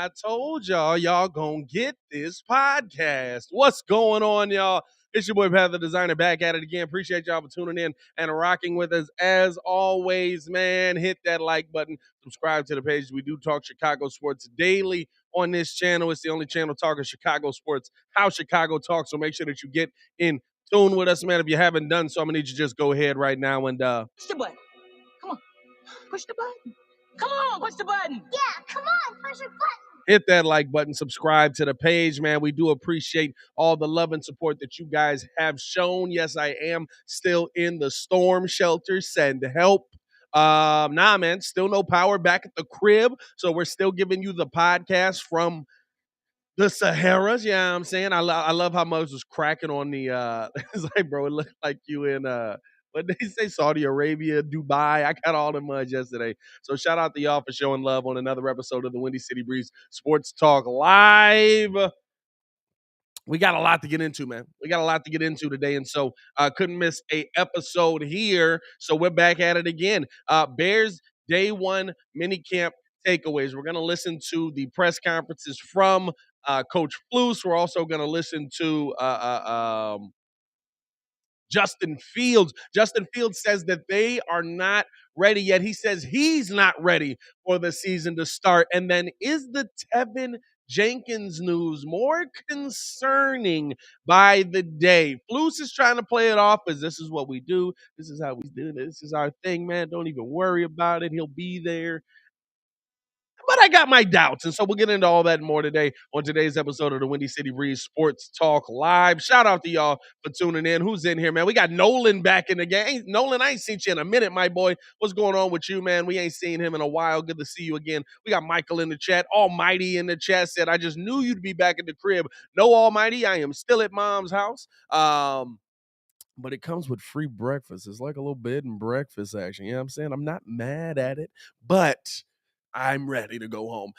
I told y'all gonna get this podcast. What's going on, y'all? It's your boy Pat the Designer back at it again. Appreciate y'all for tuning in and rocking with us. As always, man, hit that like button. Subscribe to the page. We do talk Chicago sports daily on this channel. It's the only channel talking Chicago sports, how Chicago talks. So make sure that you get in tune with us, man. If you haven't done so, I'm gonna need you to just go ahead right now and push the button. Come on, push the button. Come on, push the button. Yeah, come on, push the button. hit that like button, subscribe to the page, man. We do appreciate all the love and support that you guys have shown. Yes, I am still in the storm shelter. Send help. Nah, man, still no power back at the crib. So we're still giving you the podcast from the Saharas. Yeah, I'm saying I love how Moses was cracking on the it's like, bro, it looked like you in what they say, Saudi Arabia, Dubai. I got all the mud yesterday. So shout out to y'all for showing love on another episode of the Windy City Breeze Sports Talk Live. We got a lot to get into, man. We got a lot to get into today, and so couldn't miss a episode here. So we're back at it again. Bears Day 1 minicamp takeaways. We're going to listen to the press conferences from Coach Flus. We're also going to listen to Justin Fields. Justin Fields says that they are not ready yet. He says he's not ready for the season to start. And then is the Tevin Jenkins news more concerning by the day? Flus is trying to play it off as this is what we do. This is how we do it. This is our thing, man. Don't even worry about it. He'll be there. But I got my doubts. And so we'll get into all that and more today on today's episode of the Windy City Breeze Sports Talk Live. Shout out to y'all for tuning in. Who's in here, man? We got Nolan back in the game. Nolan, I ain't seen you in a minute, my boy. What's going on with you, man? We ain't seen him in a while. Good to see you again. We got Michael in the chat. Almighty in the chat said, I just knew you'd be back at the crib. No, Almighty, I am still at mom's house. But it comes with free breakfast. It's like a little bed and breakfast action. You know what I'm saying? I'm not mad at it, but I'm ready to go home.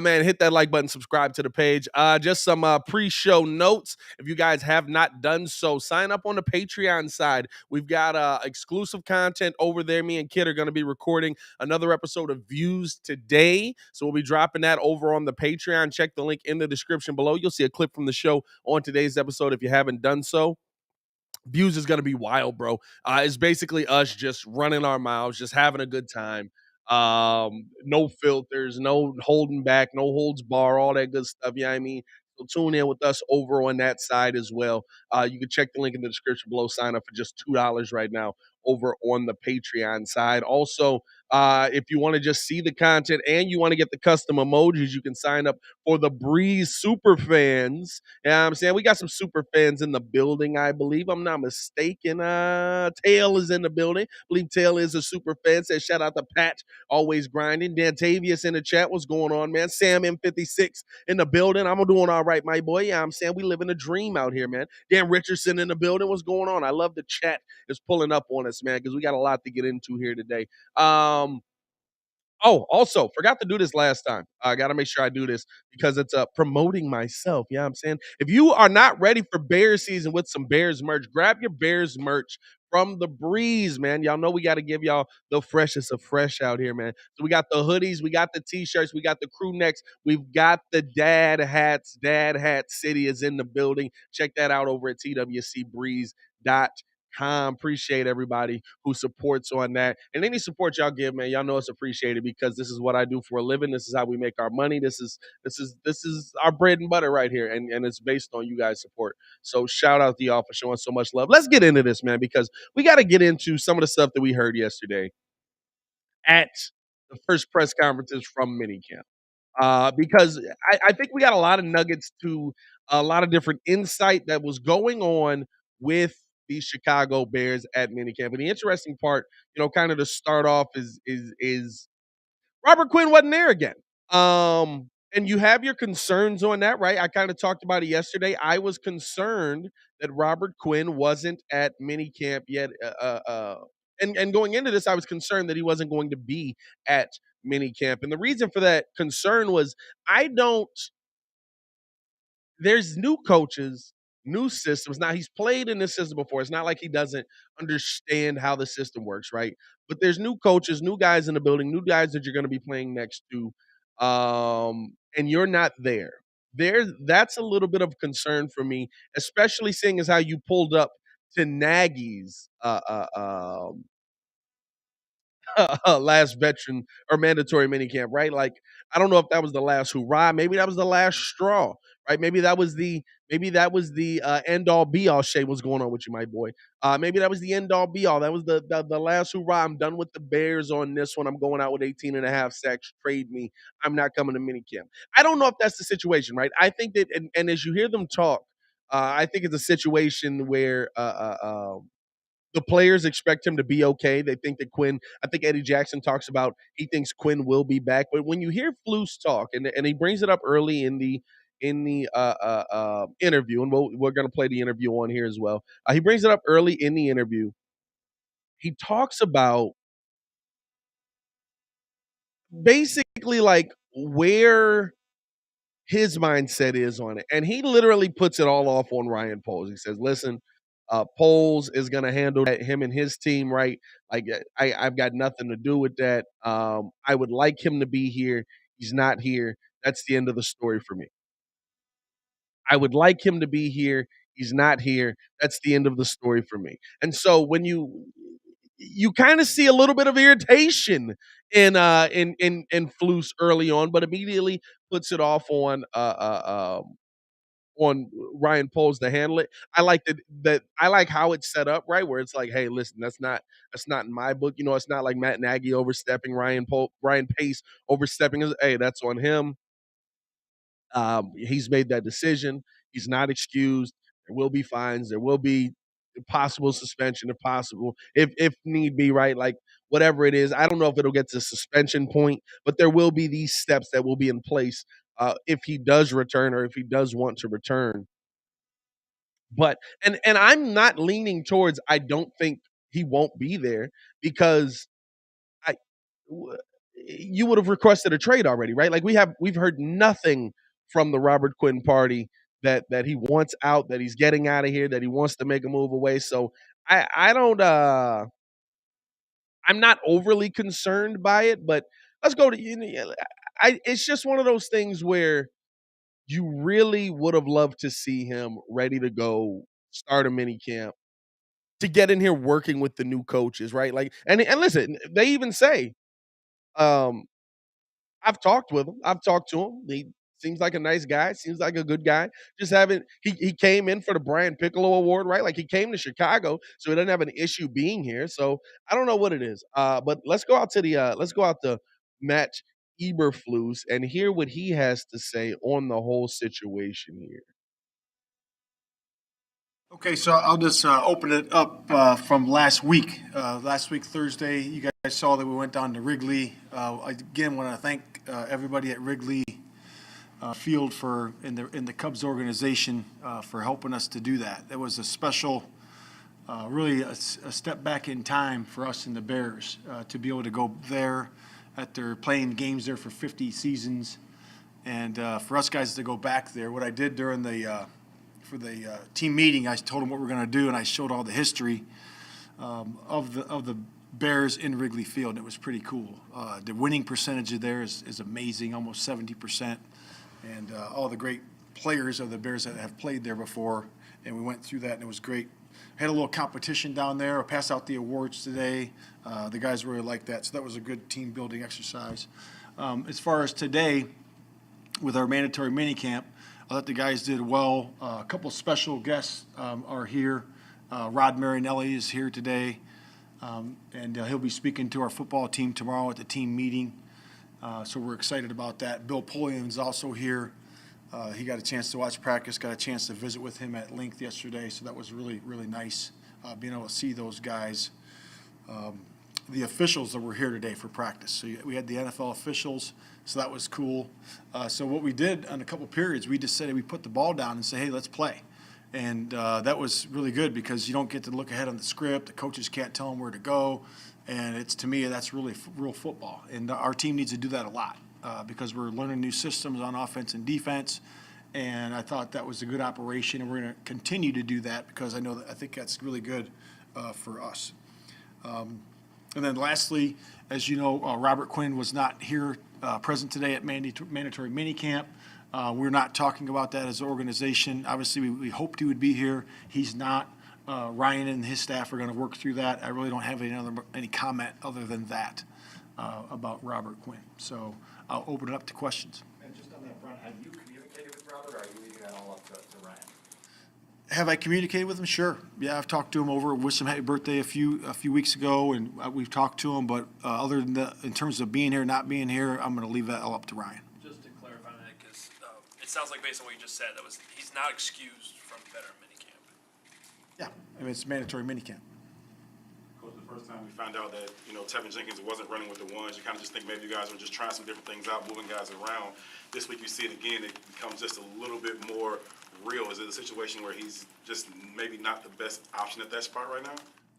Man, hit that like button, subscribe to the page. Just some pre-show notes. If you guys have not done so, sign up on the Patreon side. We've got exclusive content over there. Me and Kid are going to be recording another episode of Views today. So we'll be dropping that over on the Patreon. Check the link in the description below. You'll see a clip from the show on today's episode if you haven't done so. Views is going to be wild, bro. It's basically us just running our mouths, just having a good time. No filters, no holding back, no holds bar, all that good stuff. Yeah, you know I mean, so tune in with us over on that side as well. You can check the link in the description below. Sign up for just $2 right now over on the Patreon side. Also, if you want to just see the content and you want to get the custom emojis, you can sign up for the Breeze Super Fans. You know what I'm saying? We got some super fans in the building, I believe. I'm not mistaken. Tail is in the building. I believe Tail is a super fan. Says shout out to Pat, always grinding. Dantavius in the chat. What's going on, man? Sam M56 in the building. I'm doing all right, my boy. Yeah, I'm saying we living a dream out here, man. Dan Richardson in the building. What's going on? I love the chat is pulling up on us, man, because we got a lot to get into here today. Oh, also, forgot to do this last time. I got to make sure I do this because it's promoting myself. Yeah, I'm saying if you are not ready for Bears season with some Bears merch, grab your Bears merch from the Breeze, man. Y'all know we got to give y'all the freshest of fresh out here, man. So we got the hoodies, we got the t-shirts, we got the crew necks, we've got the dad hats. Dad Hat City is in the building. Check that out over at twcbreeze.com. Appreciate everybody who supports on that, and any support y'all give, man, y'all know it's appreciated because this is what I do for a living. This is how we make our money. This is our bread and butter right here, and it's based on you guys' support. So shout out to y'all for showing so much love. Let's get into this, man, because we got to get into some of the stuff that we heard yesterday at the first press conferences from minicamp. Because I think we got a lot of nuggets to a lot of different insight that was going on with the Chicago Bears at minicamp. And the interesting part, kind of to start off is Robert Quinn wasn't there again. And you have your concerns on that, right? I kind of talked about it yesterday. I was concerned that Robert Quinn wasn't at minicamp yet. And going into this, I was concerned that he wasn't going to be at minicamp. And the reason for that concern was there's new coaches, new systems. Now, he's played in this system before. It's not like he doesn't understand how the system works, right? But there's new coaches, new guys in the building, new guys that you're going to be playing next to. and you're not there. That's a little bit of concern for me, especially seeing as how you pulled up to Nagy's last veteran or mandatory minicamp, right? Like, I don't know if that was the last hurrah. Maybe that was the last straw, right? Maybe that was the end all be all. Shay, what's going on with you, my boy? Maybe that was the end all be all. That was the last hurrah. I'm done with the Bears on this one. I'm going out with 18 and a half sacks. Trade me. I'm not coming to minicamp. I don't know if that's the situation, right? I think that, and as you hear them talk, I think it's a situation where the players expect him to be okay. They think that Quinn, I think Eddie Jackson talks about he thinks Quinn will be back. But when you hear Flus talk, and he brings it up early in the interview, and we're going to play the interview on here as well. He brings it up early in the interview. He talks about basically like where his mindset is on it. And he literally puts it all off on Ryan Poles. He says, listen, Poles is going to handle that, him and his team, right? Like, I've got nothing to do with that. I would like him to be here. He's not here. That's the end of the story for me. I would like him to be here. He's not here. That's the end of the story for me. And so when you kind of see a little bit of irritation in Flus early on, but immediately puts it off on Ryan Poles to handle it. I like that I like how it's set up, right? Where it's like, hey, listen, that's not in my book. You know, it's not like Matt Nagy overstepping, Ryan Pace overstepping. Hey, that's on him. He's made that decision. He's not excused. There will be fines. There will be possible suspension if possible, if need be, right? Like whatever it is. I don't know if it'll get to suspension point, but there will be these steps that will be in place if he does return or if he does want to return. But and I'm not leaning towards I don't think he won't be there because I w- you would have requested a trade already, right? Like we've heard nothing from the Robert Quinn party that he wants out, that he's getting out of here, that he wants to make a move away. So I don't I'm not overly concerned by it, but let's go to it's just one of those things where you really would have loved to see him ready to go start a mini camp to get in here working with the new coaches, right? Like and listen, they even say um I've talked with him. I've talked to him. He seems like a nice guy. Seems like a good guy. Just haven't. He came in for the Brian Piccolo Award, right? Like he came to Chicago, so he doesn't have an issue being here. So I don't know what it is. But let's go out to Matt Eberflus and hear what he has to say on the whole situation here. Okay, so I'll just open it up from last week. Last week, Thursday, you guys saw that we went down to Wrigley. I again want to thank everybody at Wrigley Field for in the Cubs organization for helping us to do that. It was a special, really a step back in time for us and the Bears to be able to go there after playing games there for 50 seasons, and for us guys to go back there. What I did during the for the team meeting, I told them what we're going to do, and I showed all the history of the Bears in Wrigley Field. And it was pretty cool. The winning percentage there is amazing, almost 70%, and all the great players of the Bears that have played there before. And we went through that, and it was great. Had a little competition down there. I passed out the awards today. The guys really liked that, so that was a good team building exercise. As far as today, with our mandatory minicamp, I thought the guys did well. A couple special guests are here. Rod Marinelli is here today, and he'll be speaking to our football team tomorrow at the team meeting. So we're excited about that. Bill Pullion's also here. He got a chance to watch practice, got a chance to visit with him at length yesterday, so that was really, really nice being able to see those guys. The officials that were here today for practice. So we had the NFL officials, so that was cool. So what we did on a couple periods, we just said we put the ball down and say, hey, let's play. And that was really good because you don't get to look ahead on the script. The coaches can't tell them where to go. And it's, to me, that's really real football. And our team needs to do that a lot because we're learning new systems on offense and defense. And I thought that was a good operation, and we're going to continue to do that because I think that's really good for us. And then lastly, as you know, Robert Quinn was not here present today at mandatory minicamp. We're not talking about that as an organization. Obviously, we hoped he would be here. He's not. Ryan and his staff are going to work through that. I really don't have any comment other than that about Robert Quinn. So I'll open it up to questions. And just on that front, have you communicated with Robert, or are you leaving that all up to Ryan? Have I communicated with him? Sure. Yeah, I've talked to him over, wished him happy birthday a few weeks ago, and we've talked to him. But other than that, in terms of being here, not being here, I'm going to leave that all up to Ryan. Just to clarify that, because it sounds like based on what you just said, he's not excused from veteran minicamp. Yeah, I mean, it's mandatory minicamp. Coach, the first time we found out that, Tevin Jenkins wasn't running with the ones, you kind of just think maybe you guys were just trying some different things out, moving guys around. This week you see it again, it becomes just a little bit more real. Is it a situation where he's just maybe not the best option at that spot right now?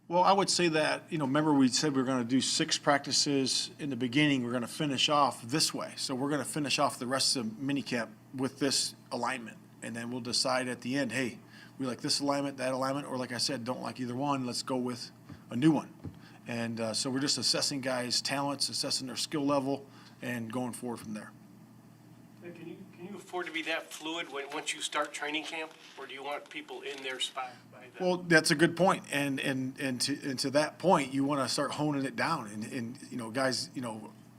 Well, I would say that, remember we said we were going to do 6 practices in the beginning. We're going to finish off this way. So we're going to finish off the rest of minicamp with this alignment. And then we'll decide at the end, hey, we like this alignment, that alignment, or like I said, don't like either one. Let's go with a new one. And so we're just assessing guys' talents, assessing their skill level, and going forward from there. Can you afford to be that fluid once you start training camp, or do you want people in their spot by then? Well, that's a good point. And to that point, you want to start honing it down. And guys,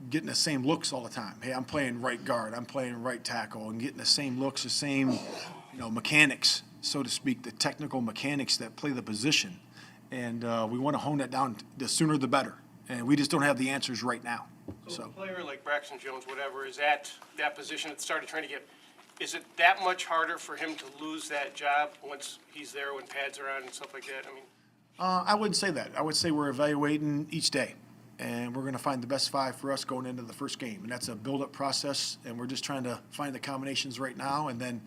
getting the same looks all the time. Hey, I'm playing right guard. I'm playing right tackle, and getting the same looks, the same, mechanics, so to speak, the technical mechanics that play the position. And we want to hone that down. The sooner the better. And we just don't have the answers right now. So a player like Braxton Jones, whatever, is at that position at the start of training camp. Is it that much harder for him to lose that job once he's there, when pads are on and stuff like that? I mean, I wouldn't say that. I would say we're evaluating each day, and we're going to find the best 5 for us going into the first game. And that's a build-up process, and we're just trying to find the combinations right now. And then,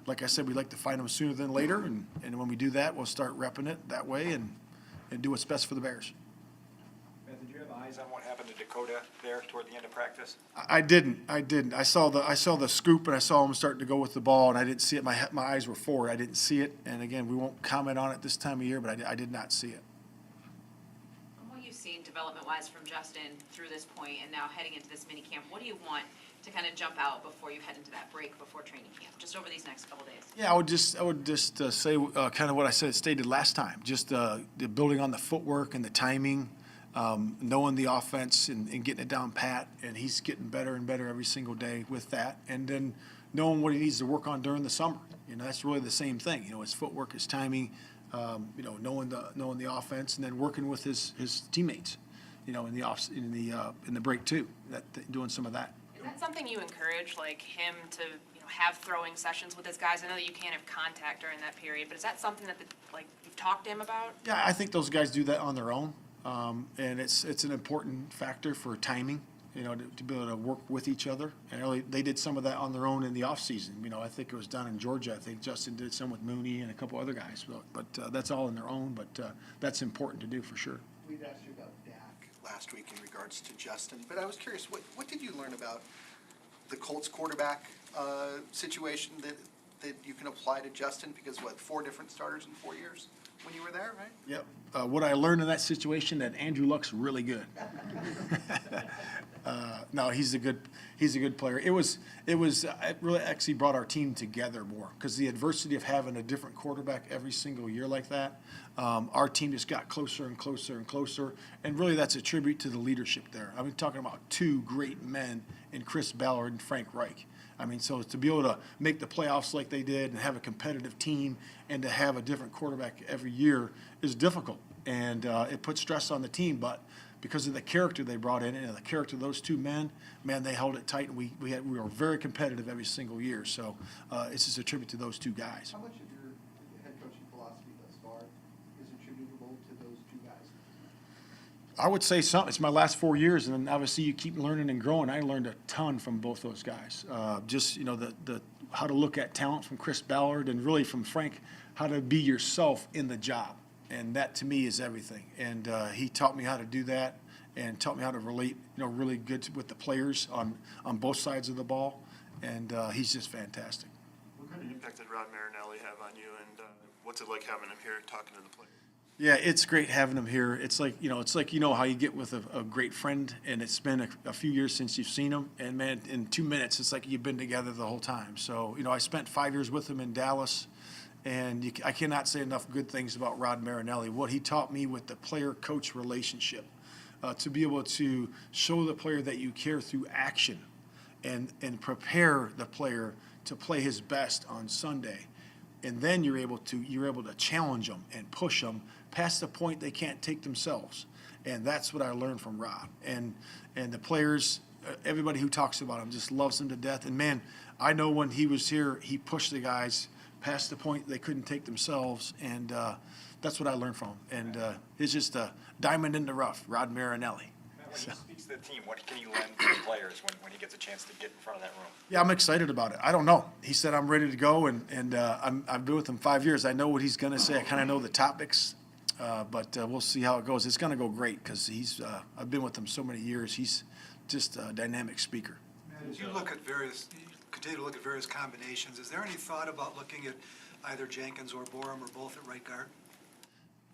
like I said, we'd like to find them sooner than later. And when we do that, we'll start repping it that way and do what's best for the Bears. Beth, did you have eyes on what happened to Dakota there toward the end of practice? I didn't. I saw the scoop, and I saw him starting to go with the ball, and I didn't see it. My eyes were forward. I didn't see it. And again, we won't comment on it this time of year, but I did not see it. From what you've seen development-wise from Justin through this point and now heading into this minicamp, what do you want to kind of jump out before you head into that break before training camp, just over these next couple days? Yeah, I would just say kind of what I stated last time, just the building on the footwork and the timing, knowing the offense and getting it down pat, and he's getting better and better every single day with that, and then knowing what he needs to work on during the summer. That's really the same thing. His footwork, his timing, knowing the offense, and then working with his teammates, in the break too, doing some of that. Is that something you encourage, like him to have throwing sessions with his guys? I know that you can't have contact during that period, but is that something that you've talked to him about? Yeah, I think those guys do that on their own, and it's an important factor for timing. To be able to work with each other, and really, they did some of that on their own in the off season. I think it was down in Georgia. I think Justin did some with Mooney and a couple other guys, but that's all on their own. But that's important to do for sure. We'd asked you about Dak last week in regards to Justin, but I was curious, what did you learn about the Colts quarterback situation that you can apply to Justin? Because 4 different starters in 4 years when you were there, right? Yep. What I learned in that situation, that Andrew Luck's really good. No, he's a good player. It really actually brought our team together more, because the adversity of having a different quarterback every single year like that, our team just got closer and closer and closer, and really that's a tribute to the leadership there. I'm talking about 2 great men in Chris Ballard and Frank Reich. So to be able to make the playoffs like they did and have a competitive team and to have a different quarterback every year is difficult, and it puts stress on the team, but because of the character they brought in and the character of those 2 men, man, they held it tight, and we were very competitive every single year. So it's just a tribute to those 2 guys. How much of your head coaching philosophy thus far is attributable to those 2 guys? I would say something. It's my last 4 years, and then obviously you keep learning and growing. I learned a ton from both those guys. Just the how to look at talent from Chris Ballard, and really from Frank, how to be yourself in the job. And that to me is everything. And he taught me how to do that, and taught me how to relate, really good with the players on both sides of the ball. And he's just fantastic. What kind of impact did Rod Marinelli have on you, and what's it like having him here talking to the players? Yeah, it's great having him here. It's like, how you get with a great friend and it's been a few years since you've seen him. And man, in 2 minutes, it's like you've been together the whole time. So, I spent 5 years with him in Dallas and I cannot say enough good things about Rod Marinelli. What he taught me with the player-coach relationship, to be able to show the player that you care through action and prepare the player to play his best on Sunday. And then you're able to challenge them and push them past the point they can't take themselves. And that's what I learned from Rob. And the players, everybody who talks about him just loves him to death. And man, I know when he was here, he pushed the guys past the point they couldn't take themselves. And that's what I learned from him. And it's just a diamond in the rough, Rod Marinelli. When he speaks to the team, what can he lend to the players when he gets a chance to get in front of that room? Yeah, I'm excited about it. I don't know. He said I'm ready to go, and I've been with him 5 years. I know what he's going to say. I kind of know the topics, but we'll see how it goes. It's going to go great because I've been with him so many years. He's just a dynamic speaker. As you continue to look at various combinations, is there any thought about looking at either Jenkins or Borum or both at right guard?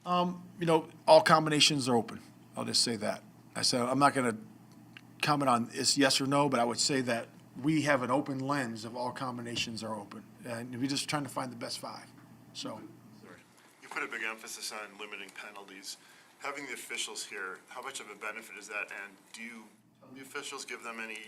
All combinations are open. I'll just say that. I said I'm not going to comment on it's yes or no, but I would say that we have an open lens of all combinations are open, and we're just trying to find the best five. So, you put a big emphasis on limiting penalties. Having the officials here, how much of a benefit is that? And do you tell the officials, give them any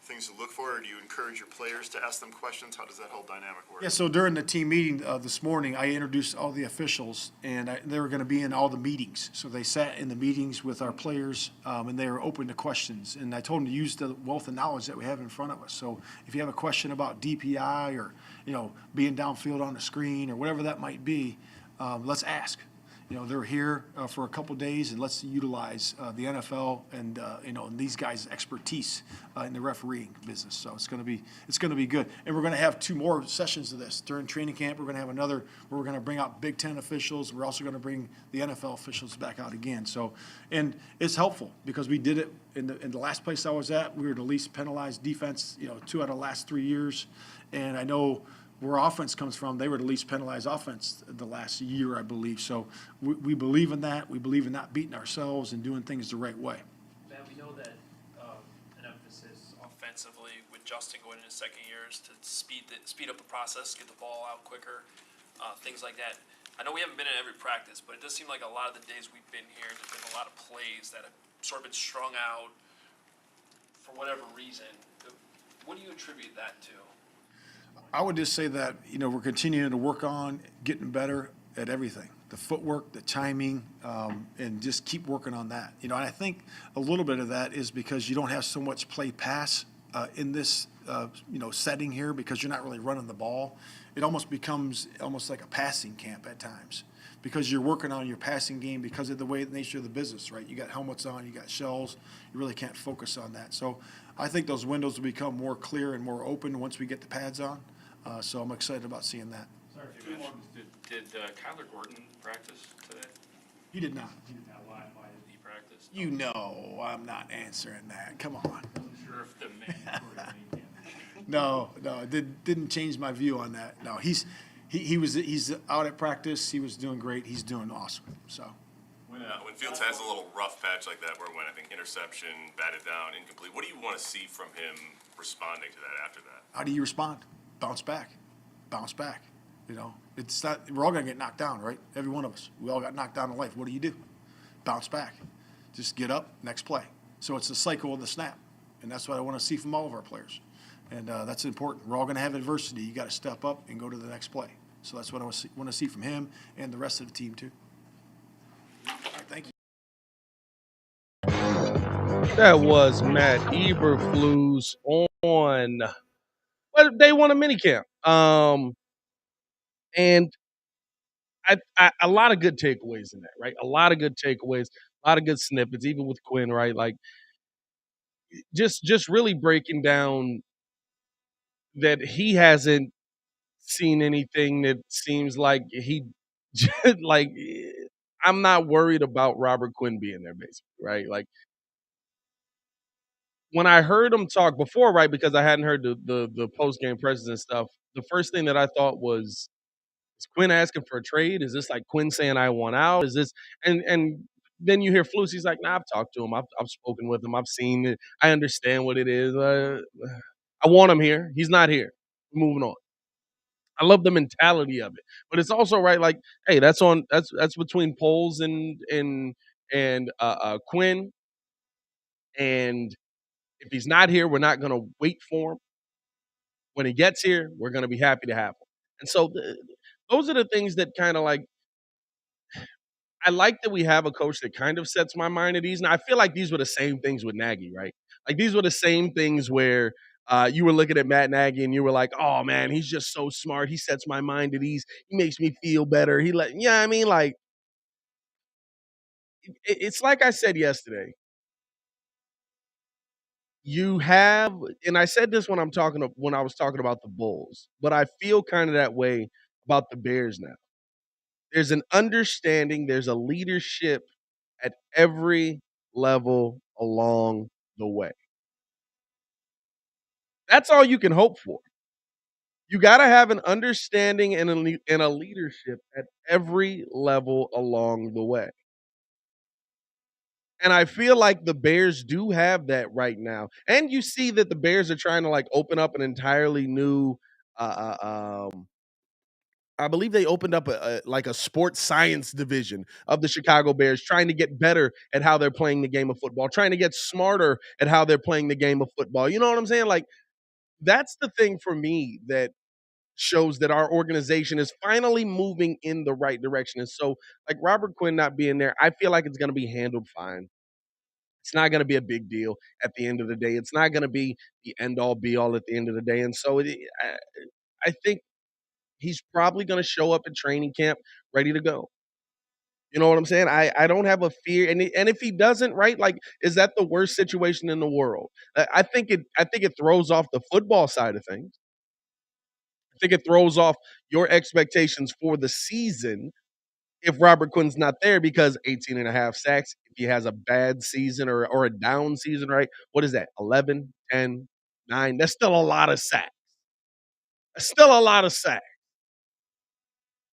things to look for, or do you encourage your players to ask them questions? How does that whole dynamic work? yeah, so during the team meeting this morning, I introduced all the officials, and they were going to be in all the meetings. So they sat in the meetings with our players, and they were open to questions. And I told them to use the wealth of knowledge that we have in front of us. So if you have a question about DPI or, being downfield on the screen or whatever that might be, let's ask. They're here for a couple days, and let's utilize the NFL and and these guys' expertise in the refereeing business. So it's going to be good. And we're going to have 2 more sessions of this during training camp. We're going to have another where we're going to bring out Big Ten officials. We're also going to bring the NFL officials back out again. So, and it's helpful because we did it in the last place I was at. We were the least penalized defense, 2 out of the last 3 years, and I know where offense comes from, they were the least penalized offense the last year, I believe. So we believe in that. We believe in not beating ourselves and doing things the right way. Matt, we know that an emphasis offensively with Justin going into second year is to speed up the process, get the ball out quicker, things like that. I know we haven't been in every practice, but it does seem like a lot of the days we've been here, there's been a lot of plays that have sort of been strung out for whatever reason. What do you attribute that to? I would just say that, we're continuing to work on getting better at everything. The footwork, the timing, and just keep working on that. And I think a little bit of that is because you don't have so much play pass in this, setting here because you're not really running the ball. It almost becomes almost like a passing camp at times because you're working on your passing game because of the nature of the business, right? You got helmets on, you got shells. You really can't focus on that. So I think those windows will become more clear and more open once we get the pads on. So I'm excited about seeing that. Sorry if you mentioned, did Kyler Gordon practice today? He did not. He did not. Why did he practice? I'm not answering that. Come on. I'm sure if the mandatory No, it didn't change my view on that. No, he's out at practice. He was doing great. He's doing awesome. So. When Fields has a little rough patch like that, where when I think interception, batted down, incomplete, what do you want to see from him responding to that after that? How do you respond? Bounce back. It's not. We're all gonna get knocked down, right? Every one of us. We all got knocked down in life. What do? Bounce back. Just get up. Next play. So it's a cycle of the snap, and that's what I want to see from all of our players, and that's important. We're all gonna have adversity. You got to step up and go to the next play. So that's what I want to see from him and the rest of the team too. All right, thank you. That was Matt Eberflus on day 1 of minicamp. And I a lot of good takeaways in that, right? A lot of good takeaways, a lot of good snippets, even with Quinn, right? Like just really breaking down that he hasn't seen anything that seems like he like I'm not worried about Robert Quinn being there, basically, right? Like when I heard him talk before, right, because I hadn't heard the post game presses and stuff, the first thing that I thought was Is Quinn asking for a trade? Is this like Quinn saying I want out? Is this and then you hear Flus, he's like, nah, I've talked to him. I've spoken with him. I've seen it. I understand what it is. I want him here. He's not here. Moving on. I love the mentality of it. But it's also right, like, hey, that's between Poles and Quinn. And if he's not here, we're not gonna wait for him. When he gets here, we're gonna be happy to have him. And so those are the things that kind of like I like that we have a coach that kind of sets my mind at ease. And I feel like these were the same things with Nagy, right? Like these were the same things where you were looking at Matt Nagy and you were like, "Oh man, he's just so smart. He sets my mind at ease. He makes me feel better." I mean, like it's like I said yesterday. You have, and I said this when when I was talking about the Bulls, but I feel kind of that way about the Bears now. There's an understanding. There's a leadership at every level along the way. That's all you can hope for. You got to have an understanding and a leadership at every level along the way. And I feel like the Bears do have that right now. And you see that the Bears are trying to like open up an entirely new I believe they opened up a sports science division of the Chicago Bears, trying to get better at how they're playing the game of football, trying to get smarter at how they're playing the game of football. You know what I'm saying? Like that's the thing for me that shows that our organization is finally moving in the right direction. And so, like Robert Quinn not being there, I feel like it's going to be handled fine. It's not going to be a big deal at the end of the day. It's not going to be the end all be all at the end of the day. And so, I think he's probably going to show up at training camp ready to go. You know what I'm saying? I don't have a fear, and if he doesn't, right? Like, is that the worst situation in the world? I think it throws off the football side of things. I think it throws off your expectations for the season if Robert Quinn's not there because 18 and a half sacks. If he has a bad season or a down season, right? What is that? 11, 10, 9. That's still a lot of sacks. That's still a lot of sacks.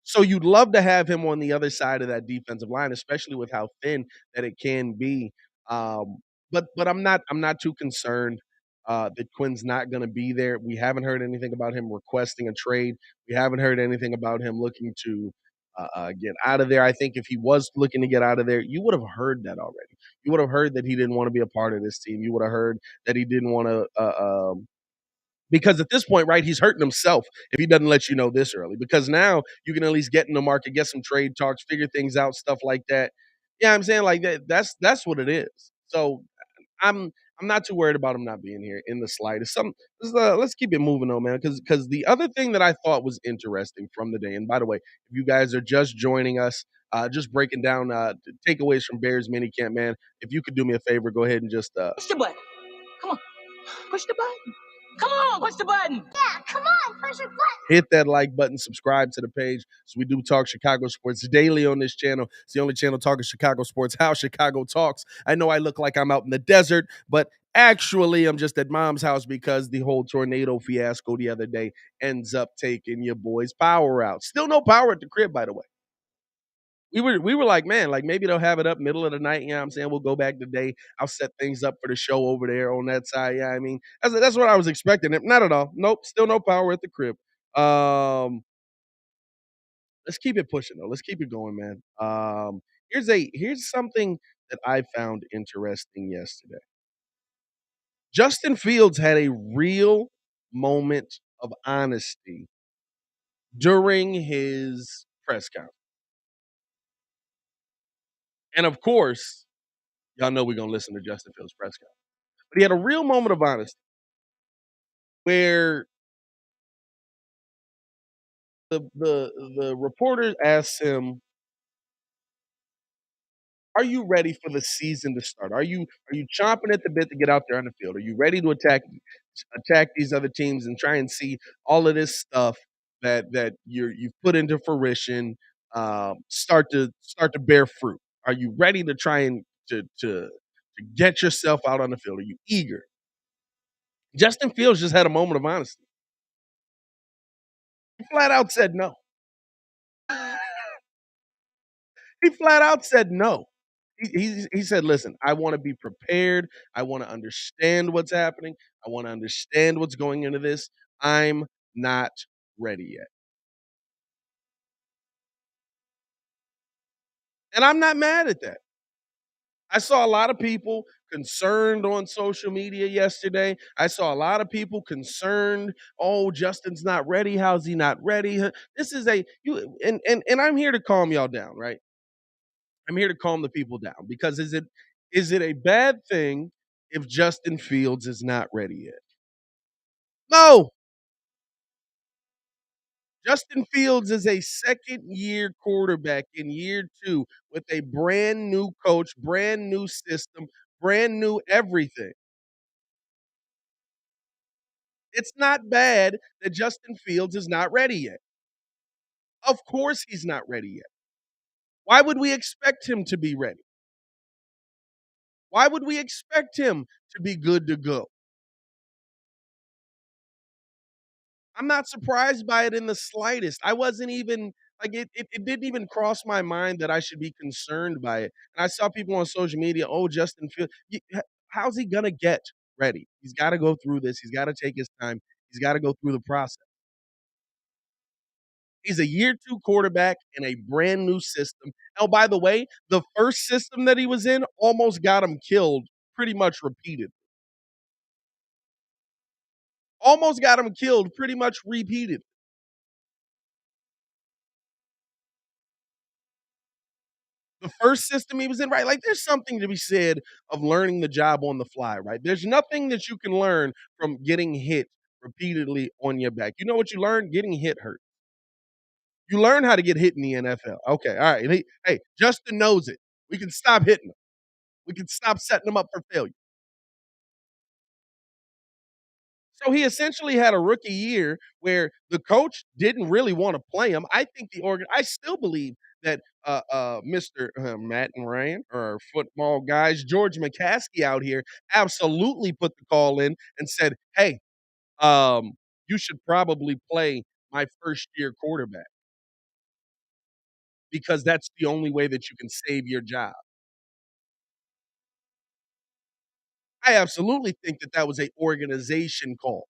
So you'd love to have him on the other side of that defensive line, especially with how thin that it can be. But I'm not too concerned that Quinn's not going to be there. We haven't heard anything about him requesting a trade. We haven't heard anything about him looking to get out of there. I think if he was looking to get out of there, you would have heard that already. You would have heard that he didn't want to be a part of this team. You would have heard that he didn't want to because at this point, right, he's hurting himself if he doesn't let you know this early. Because now you can at least get in the market, get some trade talks, figure things out, stuff like that. Yeah, I'm saying like that. That's what it is. So I'm I'm not too worried about him not being here in the slightest. Let's keep it moving on, man. Because the other thing that I thought was interesting from the day, and by the way, if you guys are just joining us, just breaking down takeaways from Bears minicamp, man. If you could do me a favor, go ahead and just Push the button. Come on. Push the button. Come on, push the button. Yeah, come on, push the button. hit that like button, subscribe to the page. So we do talk Chicago sports daily on this channel. It's the only channel talking Chicago sports, how Chicago talks. I know I look like I'm out in the desert, but actually I'm just at mom's house because the whole tornado fiasco the other day ends up taking your boy's power out. Still no power at the crib, by the way. We were like, man, like maybe they'll have it up middle of the night. You know what I'm saying? We'll go back today. I'll set things up for the show over there on that side. Yeah, I mean, that's what I was expecting. Not at all. Nope, still no power at the crib. Let's keep it pushing though. Let's keep it going, man. Here's something that I found interesting yesterday. Justin Fields had a real moment of honesty during his press conference. And of course, y'all know we're gonna listen to Justin Fields' press conference. But he had a real moment of honesty where the reporter asked him, "Are you ready for the season to start? Are you chomping at the bit to get out there on the field? Are you ready to attack these other teams and try and see all of this stuff that you've put into fruition start to bear fruit? Are you ready to try and to get yourself out on the field? Are you eager?" Justin Fields just had a moment of honesty. He flat out said no. He flat out said no. He said, "Listen, I wanna be prepared. I wanna understand what's happening. I wanna understand what's going into this. I'm not ready yet." And I'm not mad at that. I saw a lot of people concerned on social media yesterday. I saw a lot of people concerned, "Oh, Justin's not ready. How's he not ready?" This is a you and I'm here to calm y'all down, right? I'm here to calm the people down because is it a bad thing if Justin Fields is not ready yet? No. Justin Fields is a second year quarterback in year 2 with a brand new coach, brand new system, brand new everything. It's not bad that Justin Fields is not ready yet. Of course he's not ready yet. Why would we expect him to be ready? Why would we expect him to be good to go? I'm not surprised by it in the slightest. I wasn't even like it didn't even cross my mind that I should be concerned by it. And I saw people on social media, "Oh, Justin Fields, how's he gonna get ready? He's got to go through this. He's got to take his time. He's got to go through the process." He's a year 2 quarterback in a brand new system. Oh, by the way, the first system that he was in almost got him killed pretty much repeated. Almost got him killed pretty much repeated. The first system he was in, right? Like, there's something to be said of learning the job on the fly, right? There's nothing that you can learn from getting hit repeatedly on your back. You know what you learn? Getting hit hurt. You learn how to get hit in the NFL. Okay, all right. Hey, Justin knows it. We can stop hitting him. We can stop setting him up for failure. So he essentially had a rookie year where the coach didn't really want to play him. I think I still believe that Mr. Matt and Ryan or football guys, George McCaskey out here absolutely put the call in and said, "Hey, you should probably play my first year quarterback because that's the only way that you can save your job." I absolutely think that that was a organization call.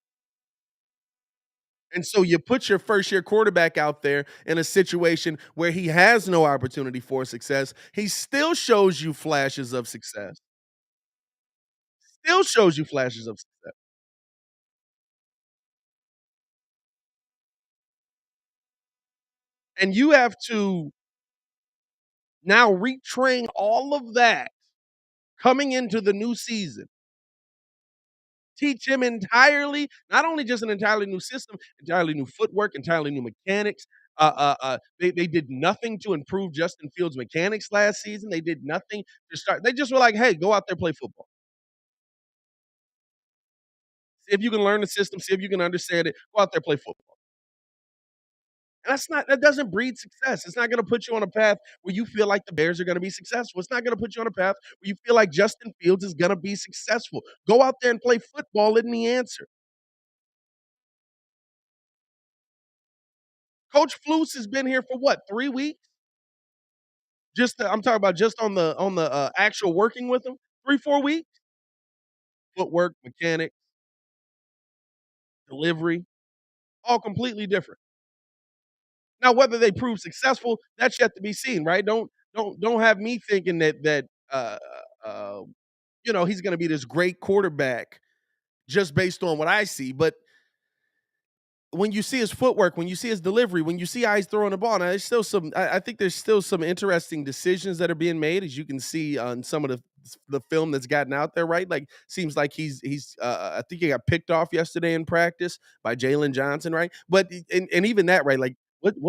And so you put your first year quarterback out there in a situation where he has no opportunity for success. He still shows you flashes of success. Still shows you flashes of success. And you have to now retrain all of that coming into the new season. Teach him entirely, not only just an entirely new system, entirely new footwork, entirely new mechanics. They did nothing to improve Justin Fields' mechanics last season. They did nothing to start. They just were like, "Hey, go out there, play football. See if you can learn the system. See if you can understand it. Go out there, play football." And that doesn't breed success. It's not going to put you on a path where you feel like the Bears are going to be successful. It's not going to put you on a path where you feel like Justin Fields is going to be successful. Go out there and play football isn't the answer. Coach Flus has been here for what, 3 weeks? I'm talking about just on the actual working with him, 3, 4 weeks? Footwork, mechanics, delivery, all completely different. Now, whether they prove successful, that's yet to be seen, right? Don't have me thinking that uh, he's gonna be this great quarterback just based on what I see. But when you see his footwork, when you see his delivery, when you see how he's throwing the ball, now there's still some. I think there's still some interesting decisions that are being made, as you can see on some of the film that's gotten out there. Right, like seems like he's. I think he got picked off yesterday in practice by Jalen Johnson. Right, but and even that, right, like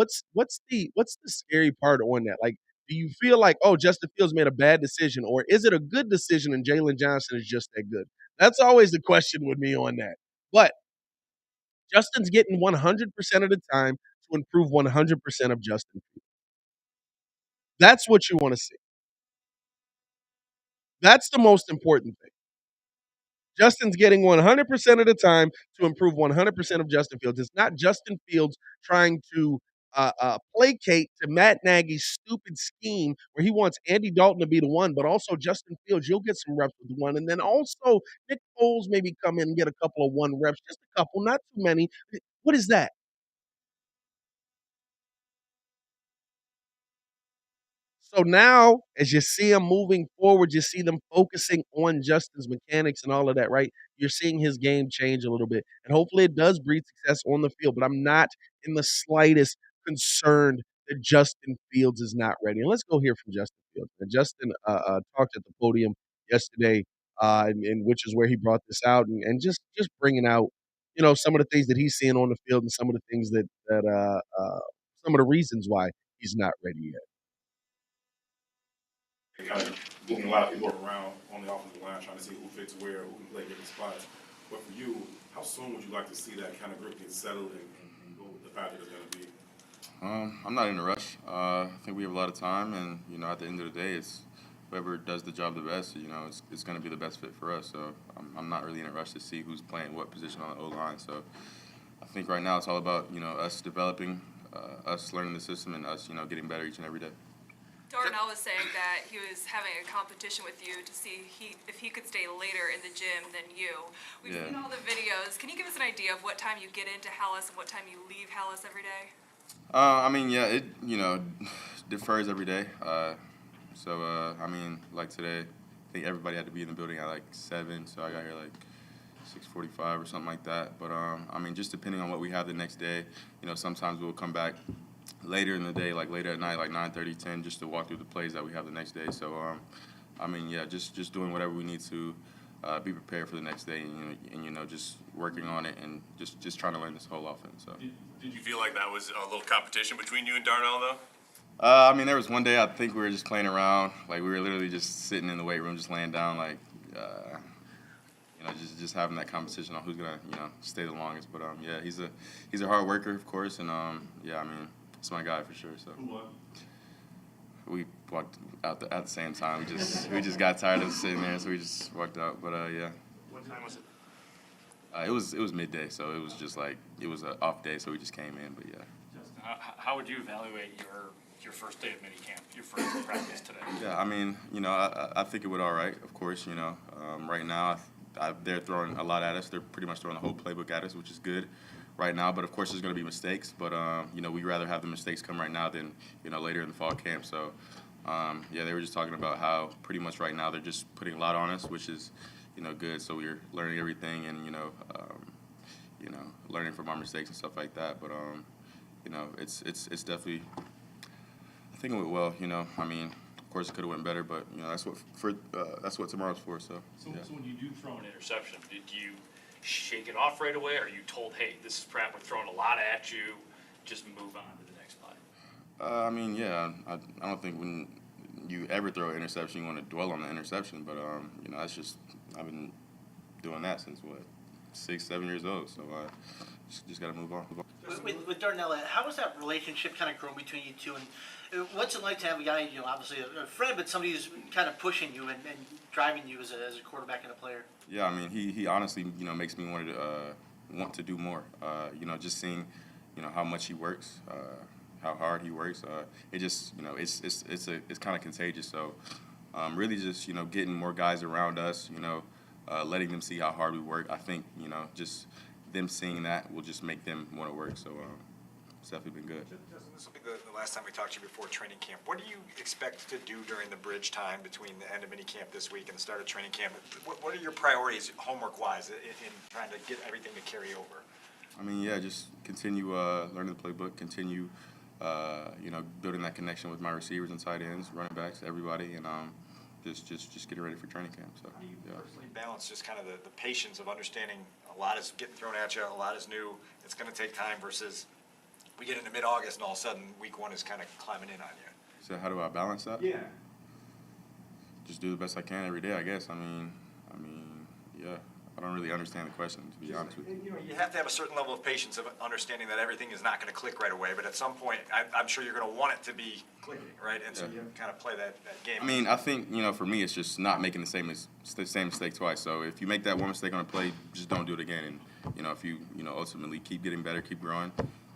what's the scary part on that? Like, do you feel like, oh, Justin Fields made a bad decision, or is it a good decision and Jalen Johnson is just that good? That's always the question with me on that. But Justin's getting 100% of the time to improve 100% of Justin Fields. That's what you wanna see. That's the most important thing. Justin's getting 100% of the time to improve 100% of Justin Fields. It's not Justin Fields trying to placate to Matt Nagy's stupid scheme where he wants Andy Dalton to be the one, but also Justin Fields. You'll get some reps with the one, and then also Nick Foles maybe come in and get a couple of one reps, just a couple, not too many. What is that? So now, as you see him moving forward, you see them focusing on Justin's mechanics and all of that, right? You're seeing his game change a little bit. And hopefully it does breed success on the field, but I'm not in the slightest concerned that Justin Fields is not ready. And let's go hear from Justin Fields. And Justin talked at the podium yesterday, and which is where he brought this out and just bringing out, some of the things that he's seeing on the field and some of the things some of the reasons why he's not ready yet. Kind of moving a lot of people around on the offensive line, trying to see who fits where, who can play different spots. But for you, how soon would you like to see that kind of group get settled and go with the fact that it's going to be? I'm not in a rush. I think we have a lot of time, and at the end of the day, it's whoever does the job the best. It's going to be the best fit for us. So I'm not really in a rush to see who's playing what position on the O line. So I think right now it's all about us developing, us learning the system, and us getting better each and every day. Darnell was saying that he was having a competition with you to see if he could stay later in the gym than you. We've seen all the videos. Can you give us an idea of what time you get into Hallis and what time you leave Hallis every day? It differs every day. Like today, I think everybody had to be in the building at like 7, so I got here like 6:45 or something like that. But just depending on what we have the next day, sometimes we'll come back later in the day, like later at night, like 9:30, 10, just to walk through the plays that we have the next day. So, just doing whatever we need to be prepared for the next day, and just working on it and just trying to learn this whole offense. So. Did you feel like that was a little competition between you and Darnell, though? There was one day I think we were just playing around, like we were literally just sitting in the weight room, just laying down, like just having that competition on who's gonna stay the longest. But he's a hard worker, of course, and it's my guy for sure. So we walked out at the same time. We just got tired of sitting there, so we just walked out. But yeah. What time was it? It was midday, so it was just like it was an off day, so we just came in. But yeah. Justin, how would you evaluate your first day of minicamp, your first practice today? Yeah, I think it went all right. Of course, right now they're throwing a lot at us. They're pretty much throwing the whole playbook at us, which is good right now. But of course, there's going to be mistakes. But we'd rather have the mistakes come right now than later in the fall camp. So they were just talking about how pretty much right now they're just putting a lot on us, which is good. So we're learning everything and learning from our mistakes and stuff like that. But it's definitely, I think it went well. Of course it could have went better, but that's what tomorrow's for. So when you do throw an interception, did you shake it off right away? Or are you told, hey, this is Pratt, we're throwing a lot at you, just move on to the next play? I don't think when you ever throw an interception, you want to dwell on the interception. But that's just, I've been doing that since 6, 7 years old. So I just got to move on. With Darnell, how has that relationship kind of grown between you two? And what's it like to have a guy, obviously a friend, but somebody who's kind of pushing you and driving you as a quarterback and a player? Yeah, he honestly, makes me want to do more. Just seeing, how much he works, how hard he works. It just, it's kind of contagious. So, really just, getting more guys around us, letting them see how hard we work. I think, just them seeing that will just make them want to work. So, it's definitely been good. Justin, this will be the last time we talk to you before training camp. What do you expect to do during the bridge time between the end of minicamp this week and the start of training camp? What are your priorities homework-wise in trying to get everything to carry over? Just continue learning the playbook, continue, building that connection with my receivers and tight ends, running backs, everybody, and just getting ready for training camp. So, how do you personally balance just kind of the patience of understanding a lot is getting thrown at you, a lot is new, it's going to take time versus we get into mid-August and all of a sudden week 1 is kind of climbing in on you? So how do I balance that? Yeah. Just do the best I can every day, I guess. I don't really understand the question, to be honest with you. You have to have a certain level of patience of understanding that everything is not going to click right away, but at some point, I'm sure you're going to want it to be clicking, right? And so you kind of play that game. I think, for me, it's just not making the same mistake twice. So if you make that one mistake on a play, just don't do it again. And, if you, ultimately keep getting better, keep growing,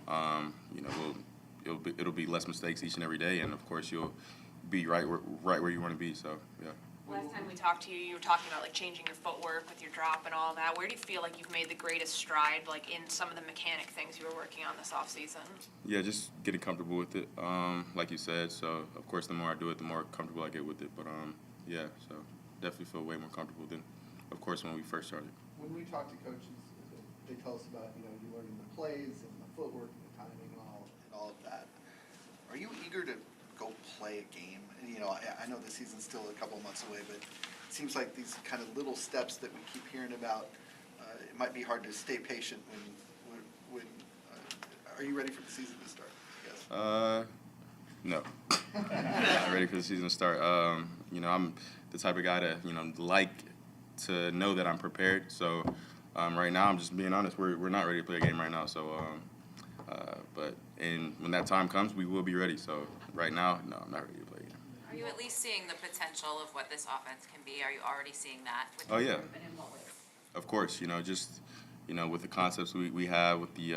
we'll it'll be less mistakes each and every day, and of course you'll be right where you want to be. So yeah. Last time we talked to you, you were talking about like changing your footwork with your drop and all that. Where do you feel like you've made the greatest stride, like in some of the mechanic things you were working on this off season? Yeah, just getting comfortable with it, like you said. So of course, the more I do it, the more comfortable I get with it. But yeah, so definitely feel way more comfortable than, of course, when we first started. When we talk to coaches, they tell us about, you learning the plays and the footwork and the timing and all of that. Are you eager to go play a game? And, I know the season's still a couple of months away, but it seems like these kind of little steps that we keep hearing about, it might be hard to stay patient when are you ready for the season to start, I guess? No. Not ready for the season to start. I'm the type of guy to, like to know that I'm prepared. So right now, I'm just being honest. We're not ready to play a game right now. So, but when that time comes, we will be ready. So right now, no, I'm not ready to play a game. Are you at least seeing the potential of what this offense can be? Are you already seeing that? Oh yeah. And in what ways? Of course, just with the concepts we have, with the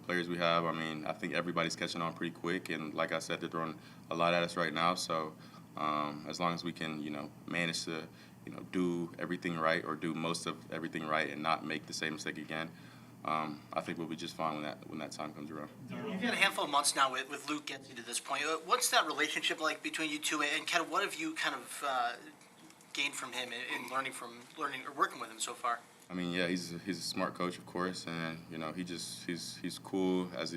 players we have. I mean, I think everybody's catching on pretty quick, and like I said, they're throwing a lot at us right now. So as long as we can, manage to, do everything right or do most of everything right and not make the same mistake again, I think we'll be just fine when that time comes around. You've had a handful of months now with Luke getting you to this point. What's that relationship like between you two, and kind of what have you kind of gained from him in learning or working with him so far? I mean, yeah, he's a smart coach, of course, and he's cool as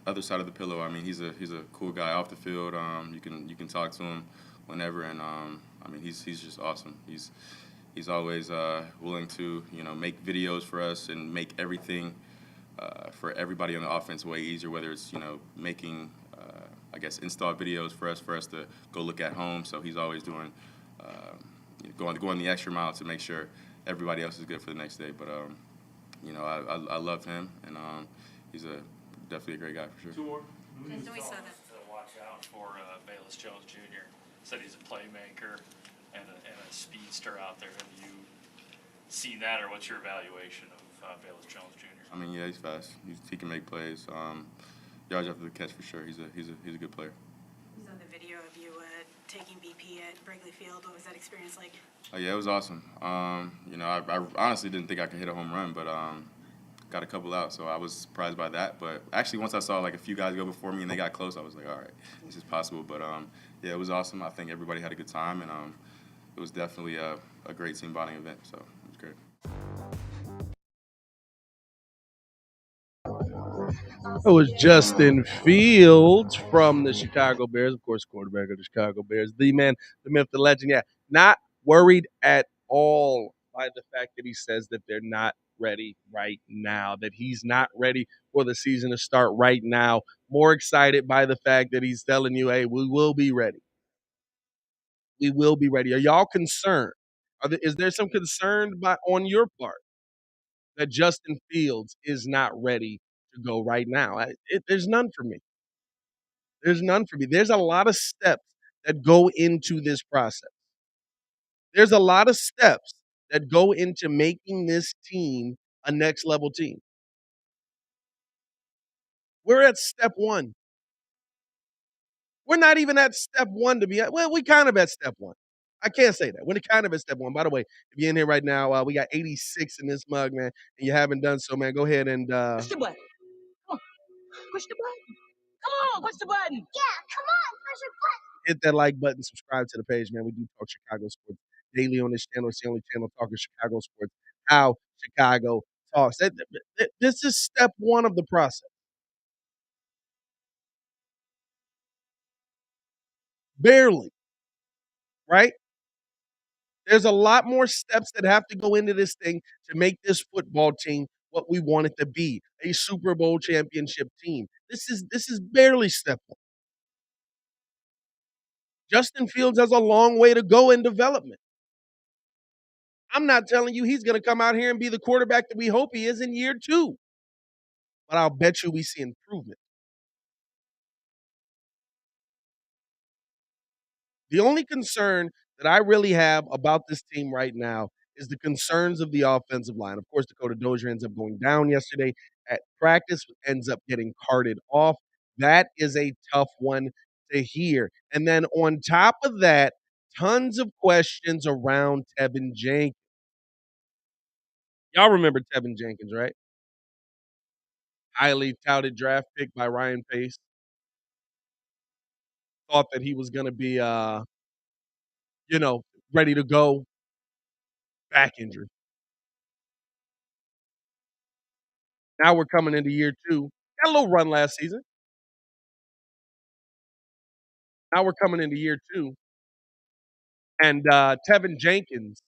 other side of the pillow. I mean, he's a cool guy off the field. You can talk to him whenever, and I mean, he's just awesome. He's always willing to make videos for us and make everything for everybody on the offense way easier. Whether it's making I guess install videos for us to go look at home. So he's always doing going the extra mile to make sure everybody else is good for the next day. But I love him, and he's definitely a great guy for sure. Two more. Watch out for Bayless Jones Jr. Said he's a playmaker and a speedster out there. Have you seen that, or what's your evaluation of Bayless Jones Jr.? I mean, yeah, he's fast. He can make plays. Yards after the catch for sure. He's a good player. We saw the video of you taking BP at Wrigley Field. What was that experience like? Oh yeah, it was awesome. I honestly didn't think I could hit a home run, but got a couple out, so I was surprised by that. But actually, once I saw like a few guys go before me and they got close, I was like, all right, this is possible. But yeah, it was awesome. I think everybody had a good time, and it was definitely a great team bonding event. So it was great. It was Justin Fields from the Chicago Bears, of course, quarterback of the Chicago Bears. The man, the myth, the legend. Yeah, not worried at all by the fact that he says that they're not ready right now, that he's not ready for the season to start right now. More excited by the fact that he's telling you, hey, we will be ready. We will be ready. Are y'all concerned? Is there some concern on your part that Justin Fields is not ready to go right now? There's none for me. There's none for me. There's a lot of steps that go into this process. There's a lot of steps that go into making this team a next level team. We're at step one. We're not even at step one to be at. Well, we kind of at step one. I can't say that. We're kind of at step one. By the way, if you're in here right now, we got 86 in this mug, man, and you haven't done so, man, go ahead and Push the button. Come on. Push the button. Come on, push the button. Yeah, come on, push the button. hit that like button, subscribe to the page, man. We do talk Chicago sports daily on this channel. It's the only channel talking Chicago sports. How Chicago talks. This is step one of the process. Barely, right? There's a lot more steps that have to go into this thing to make this football team what we want it to be, a Super Bowl championship team. This is barely step one. Justin Fields has a long way to go in development. I'm not telling you he's going to come out here and be the quarterback that we hope he is in year 2. But I'll bet you we see improvement. The only concern that I really have about this team right now is the concerns of the offensive line. Of course, Dakota Dozier ends up going down yesterday at practice, ends up getting carted off. That is a tough one to hear. And then on top of that, tons of questions around Tevin Jenkins. Y'all remember Tevin Jenkins, right? Highly touted draft pick by Ryan Pace. Thought that he was going to be, ready to go. Back injury. Now we're coming into year 2. Got a little run last season. Now we're coming into year 2. And Tevin Jenkins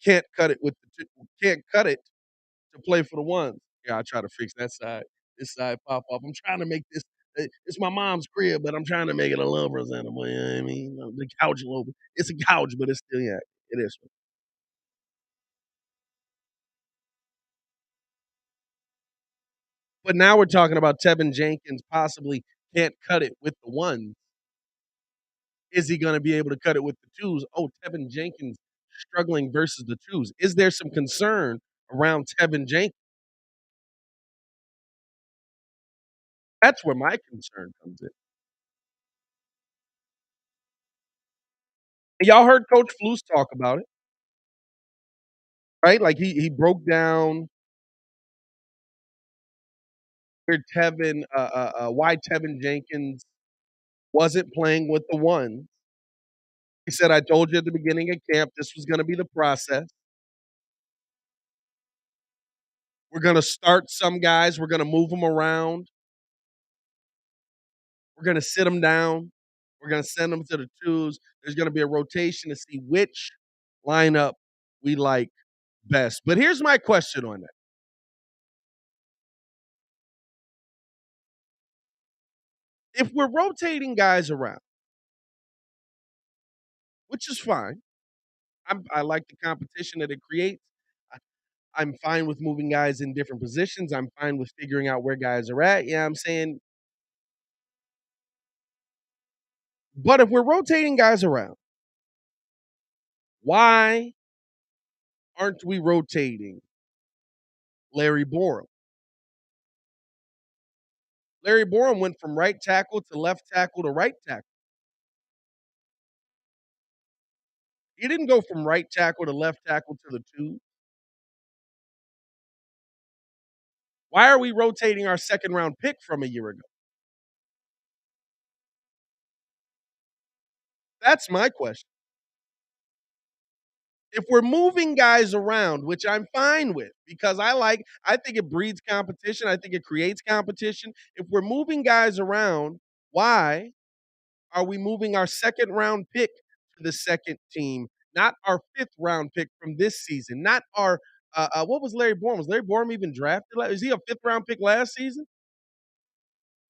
can't cut it to play for the ones. Yeah, I try to fix that side. This side pop up. I'm trying to make this. It's my mom's crib, but I'm trying to make it a love presentable. You know what I mean? The couch a little bit. It's a couch, but it's still it is. But now we're talking about Tevin Jenkins possibly can't cut it with the ones. Is he going to be able to cut it with the twos? Oh, Tevin Jenkins struggling versus the twos. Is there some concern around Tevin Jenkins? That's where my concern comes in. And y'all heard Coach Flus talk about it, right? Like he broke down where why Tevin Jenkins wasn't playing with the ones. He said, "I told you at the beginning of camp this was going to be the process. We're going to start some guys. We're going to move them around. We're going to sit them down. We're going to send them to the twos. There's going to be a rotation to see which lineup we like best." But here's my question on that. If we're rotating guys around, which is fine, I like the competition that it creates. I'm fine with moving guys in different positions. I'm fine with figuring out where guys are at. Yeah, I'm saying. But if we're rotating guys around, why aren't we rotating Larry Borom? Larry Borom went from right tackle to left tackle to right tackle. He didn't go from right tackle to left tackle to the two. Why are we rotating our second round pick from a year ago? That's my question. If we're moving guys around, which I'm fine with because I think it breeds competition. I think it creates competition. If we're moving guys around, why are we moving our second round pick to the second team, not our fifth round pick from this season, not our what was Larry Borom? Was Larry Borom even drafted? Is he a fifth round pick last season?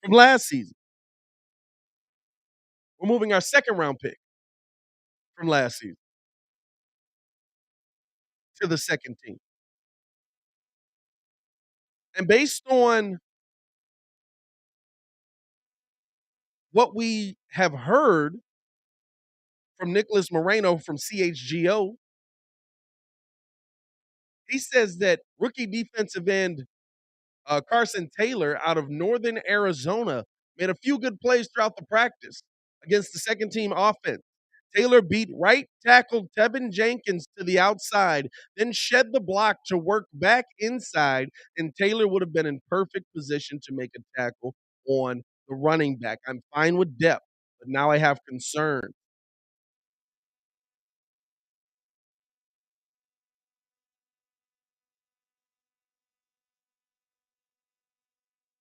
From last season. We're moving our second round pick from last season to the second team. And based on what we have heard from Nicholas Moreno from CHGO, he says that rookie defensive end Carson Taylor out of Northern Arizona made a few good plays throughout the practice against the second team offense. Taylor beat right tackle Tevin Jenkins to the outside, then shed the block to work back inside, and Taylor would have been in perfect position to make a tackle on the running back. I'm fine with depth, but now I have concern.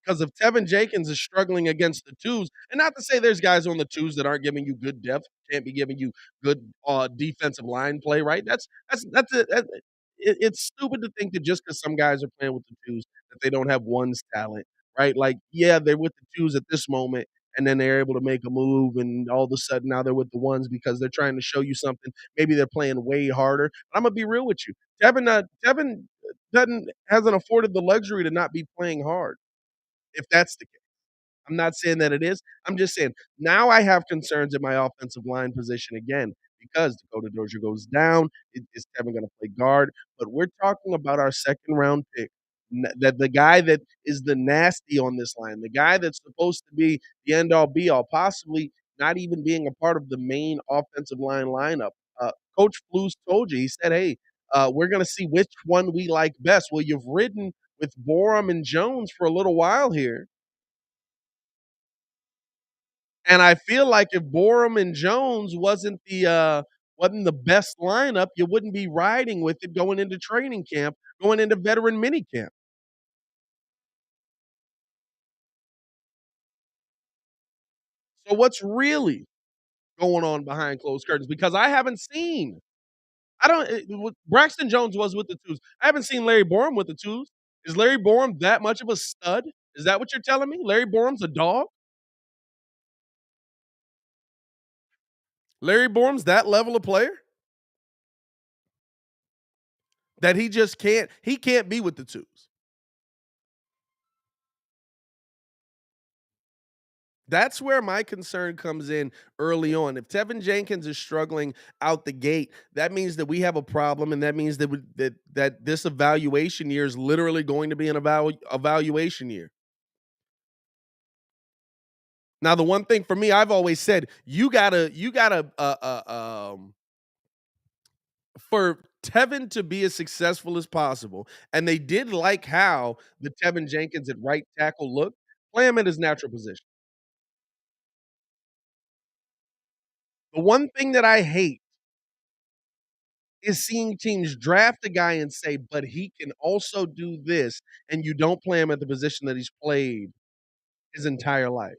Because if Tevin Jenkins is struggling against the twos, and not to say there's guys on the twos that aren't giving you good depth, can't be giving you good defensive line play, right? It's stupid to think that just because some guys are playing with the twos that they don't have one's talent, right? Like, yeah, they're with the twos at this moment, and then they're able to make a move, and all of a sudden now they're with the ones because they're trying to show you something. Maybe they're playing way harder. But I'm gonna be real with you, Tevin hasn't afforded the luxury to not be playing hard. If that's the case. I'm not saying that it is. I'm just saying now I have concerns at my offensive line position again because Dakota Dozier goes down. Is Tevin going to play guard? But we're talking about our second round pick that the guy that is the nasty on this line, the guy that's supposed to be the end all be all, possibly not even being a part of the main offensive line lineup. Coach Flus told you, he said, hey, we're going to see which one we like best. Well, you've ridden with Borum and Jones for a little while here. And I feel like if Borum and Jones wasn't the best lineup, you wouldn't be riding with it going into training camp, going into veteran minicamp. So what's really going on behind closed curtains? Because I haven't seen. Braxton Jones was with the twos. I haven't seen Larry Borum with the twos. Is Larry Borum that much of a stud? Is that what you're telling me? Larry Borum's a dog? Larry Borum's that level of player? That he just can't be with the twos. That's where my concern comes in early on. If Tevin Jenkins is struggling out the gate, that means that we have a problem, and that means that this evaluation year is literally going to be an evaluation year. Now, the one thing for me, I've always said, you gotta for Tevin to be as successful as possible, and they did like how the Tevin Jenkins at right tackle looked, play him in his natural position. The one thing that I hate is seeing teams draft a guy and say, but he can also do this, and you don't play him at the position that he's played his entire life.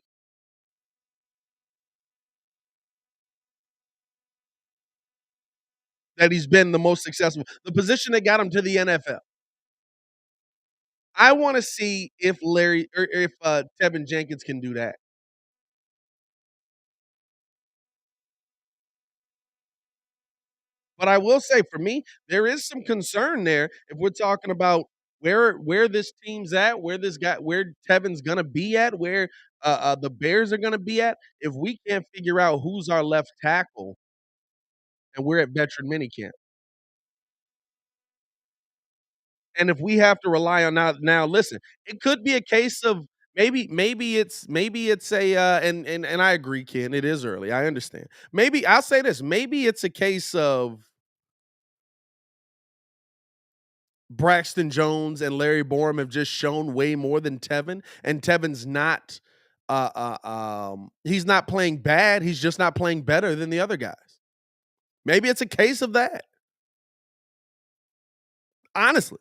That he's been the most successful, the position that got him to the NFL. I want to see if Tevin Jenkins can do that. But I will say, for me, there is some concern there if we're talking about where this team's at, where Tevin's gonna be at, where the Bears are gonna be at. If we can't figure out who's our left tackle, and we're at veteran minicamp, and if we have to rely on now, listen, it could be a case of maybe it's a and I agree, Ken, it is early. I understand. Maybe I'll say this. Maybe it's a case of Braxton Jones and Larry Borum have just shown way more than Tevin, and Tevin's not he's not playing bad, he's just not playing better than the other guys. Maybe it's a case of that. Honestly.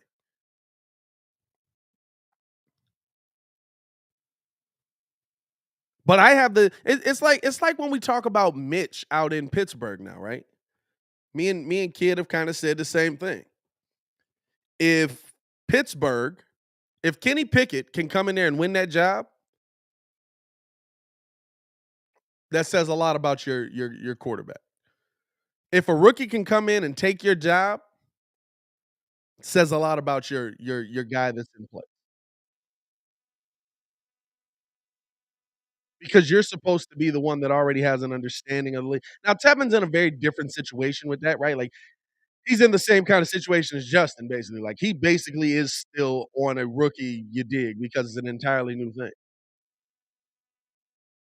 But I have it's like when we talk about Mitch out in Pittsburgh now, right? Me and Kid have kind of said the same thing. If Pittsburgh, if Kenny Pickett can come in there and win that job, that says a lot about your quarterback. If a rookie can come in and take your job, it says a lot about your guy that's in place. Because you're supposed to be the one that already has an understanding of the league. Now, Tevin's in a very different situation with that, right? Like, he's in the same kind of situation as Justin, basically. Like, he basically is still on a rookie, you dig, because it's an entirely new thing.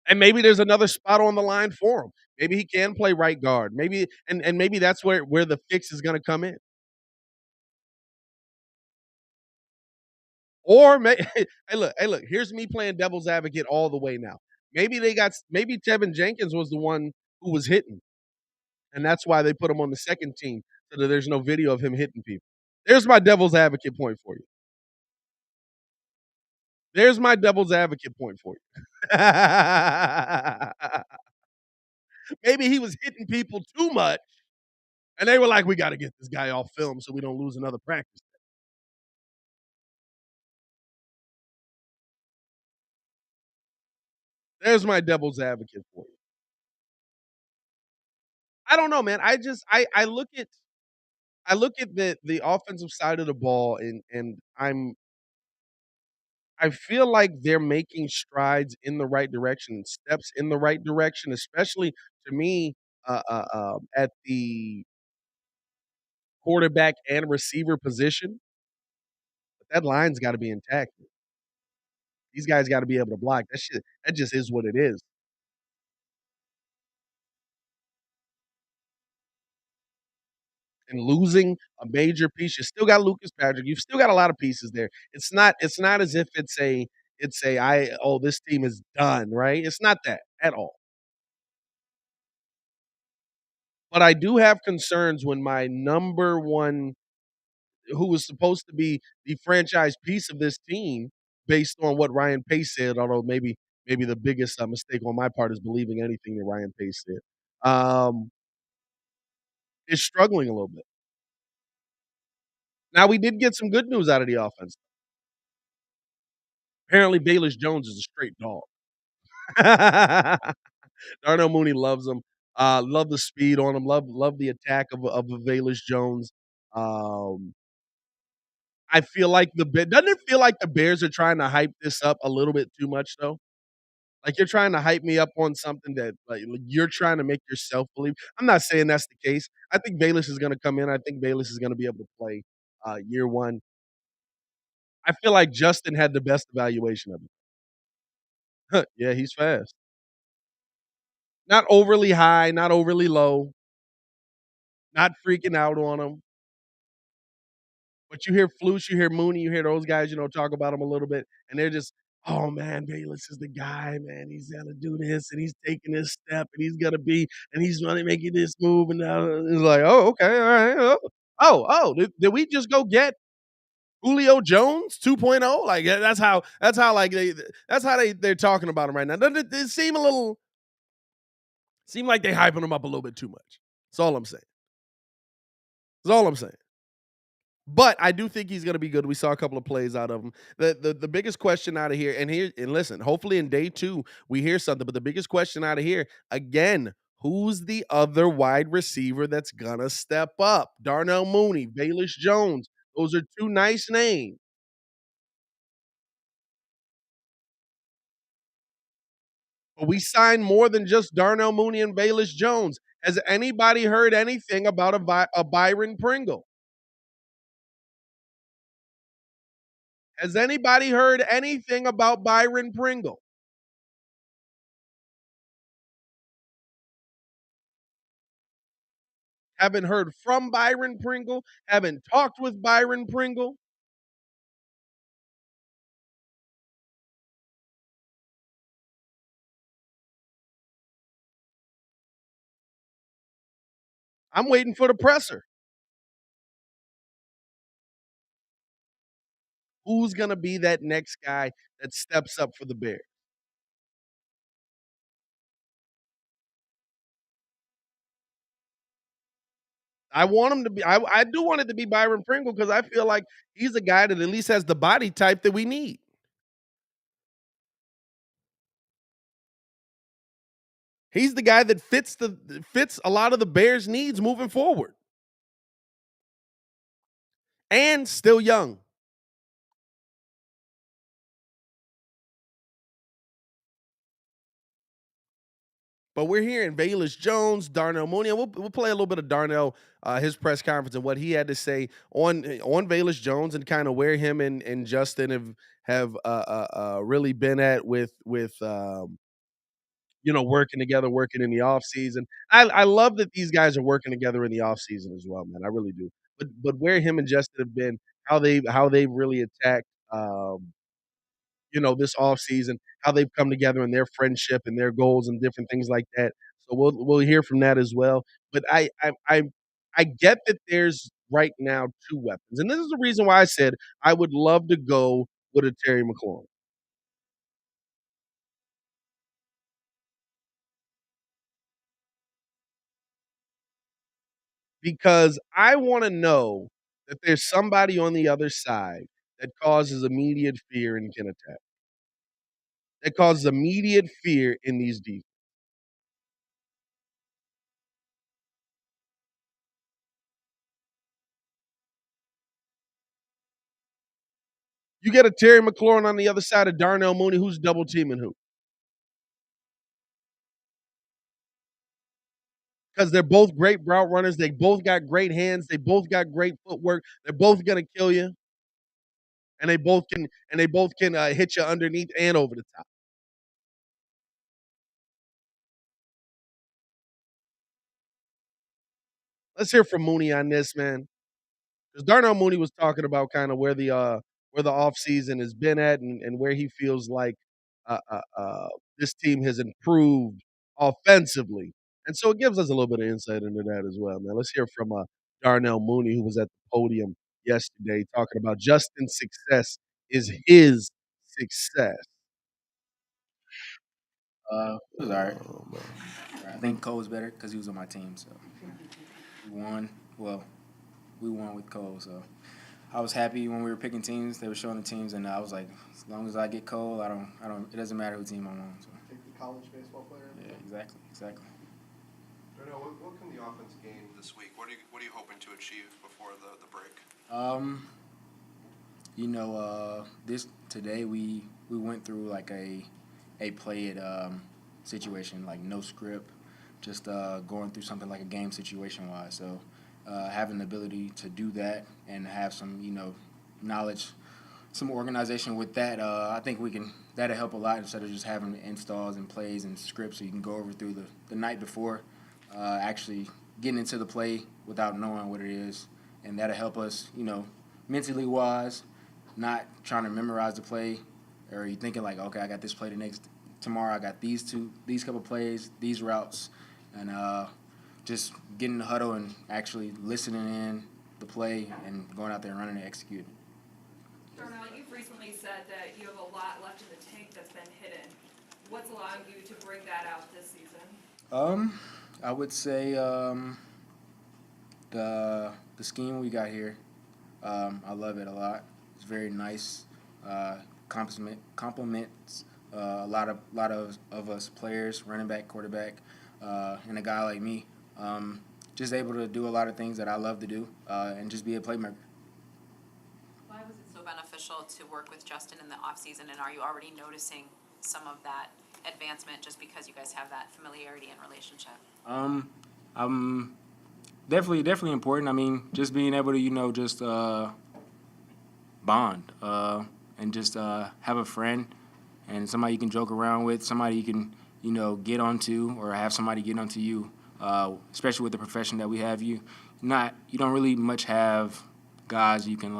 And maybe there's another spot on the line for him. Maybe he can play right guard. Maybe and maybe that's where the fix is going to come in. Or hey, look, here's me playing devil's advocate all the way now. Maybe Tevin Jenkins was the one who was hitting, and that's why they put him on the second team so that there's no video of him hitting people. There's my devil's advocate point for you. There's my devil's advocate point for you. Maybe he was hitting people too much, and they were like, we got to get this guy off film so we don't lose another practice. There's my devil's advocate for you. I don't know, man. I look at the offensive side of the ball, and I feel like they're making strides in the right direction, steps in the right direction, especially to me at the quarterback and receiver position. that line's got to be intact. These guys got to be able to block that shit. That just is what it is. And losing a major piece, you still got Lucas Patrick. You've still got a lot of pieces there. It's not as if this team is done, right? It's not that at all. But I do have concerns when my number one, who was supposed to be the franchise piece of this team, based on what Ryan Pace said, although maybe the biggest mistake on my part is believing anything that Ryan Pace said, is struggling a little bit. Now, we did get some good news out of the offense. Apparently, Bayless Jones is a straight dog. Darnell Mooney loves him. Love the speed on him. Love the attack of Bayless Jones. I feel like doesn't it feel like the Bears are trying to hype this up a little bit too much though? Like you're trying to hype me up on something that like you're trying to make yourself believe. I'm not saying that's the case. I think Bayless is going to come in. I think Bayless is going to be able to play year one. I feel like Justin had the best evaluation of it. Yeah, he's fast. Not overly high, not overly low, not freaking out on him. But you hear Flus, you hear Mooney, you hear those guys, talk about him a little bit, and they're just, oh man, Bayless is the guy, man. He's gonna do this, and he's taking this step, and he's gonna make this move, and it's like, oh, okay, all right, did we just go get Julio Jones 2.0? Like that's how they're talking about him right now. Doesn't it seem like they hyping him up a little bit too much? That's all I'm saying. But I do think he's going to be good. We saw a couple of plays out of him. The biggest question out of here, and listen, hopefully in day 2 we hear something. But the biggest question out of here, again, who's the other wide receiver that's gonna step up? Darnell Mooney, Bayless Jones. Those are 2 nice names. But we signed more than just Darnell Mooney and Bayless Jones. Has anybody heard anything about a Byron Pringle? Has anybody heard anything about Byron Pringle? Haven't heard from Byron Pringle. Haven't talked with Byron Pringle. I'm waiting for the presser. Who's going to be that next guy that steps up for the Bears? I want him to be. I do want it to be Byron Pringle because I feel like he's a guy that at least has the body type that we need. He's the guy that fits a lot of the Bears' needs moving forward, and still young. But we're hearing Bayless Jones, Darnell Mooney, and we'll play a little bit of Darnell, his press conference and what he had to say on Bayless Jones and kind of where him and Justin have really been at with working together, working in the off season. I love that these guys are working together in the off season as well, man. I really do. But where him and Justin have been, how they've really attacked this off season, how they've come together in their friendship and their goals and different things like that. So we'll hear from that as well. But I get that there's right now 2 weapons, and this is the reason why I said I would love to go with a Terry McLaurin. Because I want to know that there's somebody on the other side that causes immediate fear and can attack. That causes immediate fear in these defenses. You get a Terry McLaurin on the other side of Darnell Mooney, who's double teaming who? Because they're both great route runners. They both got great hands. They both got great footwork. They're both going to kill you. and they both can hit you underneath and over the top. Let's hear from Mooney on this, man. Because Darnell Mooney was talking about kind of where the offseason has been at and where he feels like this team has improved offensively. And so it gives us a little bit of insight into that as well, man. Let's hear from Darnell Mooney, who was at the podium yesterday talking about Justin's success is his success. It was all right. I think Cole was better because he was on my team. So we won. Well, we won with Cole. So I was happy when we were picking teams. They were showing the teams, and I was like, as long as I get Cole, I don't. It doesn't matter who team I'm on. So. Take the college baseball player. Yeah, exactly. Darnell, what can the offense gain this week? What are you hoping to achieve before the break? Today we went through like a play it situation, like no script, just going through something like a game situation wise. So having the ability to do that and have some knowledge, some organization with that, I think that'll help a lot instead of just having installs and plays and scripts. So you can go over through the night before, actually getting into the play without knowing what it is, and that'll help us, mentally wise, not trying to memorize the play, or you thinking like, okay, I got this play tomorrow, I got these couple plays, these routes, and just getting in the huddle and actually listening in the play and going out there and running and executing. Darnell, you've recently said that you have a lot left in the tank that's been hidden. What's allowing you to bring that out this season? I would say the scheme we got here. I love it a lot. It's very nice. Compliments a lot of us players, running back, quarterback, and a guy like me. Just able to do a lot of things that I love to do, and just be a playmaker. Why was it so beneficial to work with Justin in the offseason, and are you already noticing some of that advancement just because you guys have that familiarity and relationship? Definitely important. I mean, just being able to, just bond and just have a friend and somebody you can joke around with, somebody you can, get onto or have somebody get onto you, especially with the profession that we have. You don't really much have guys you can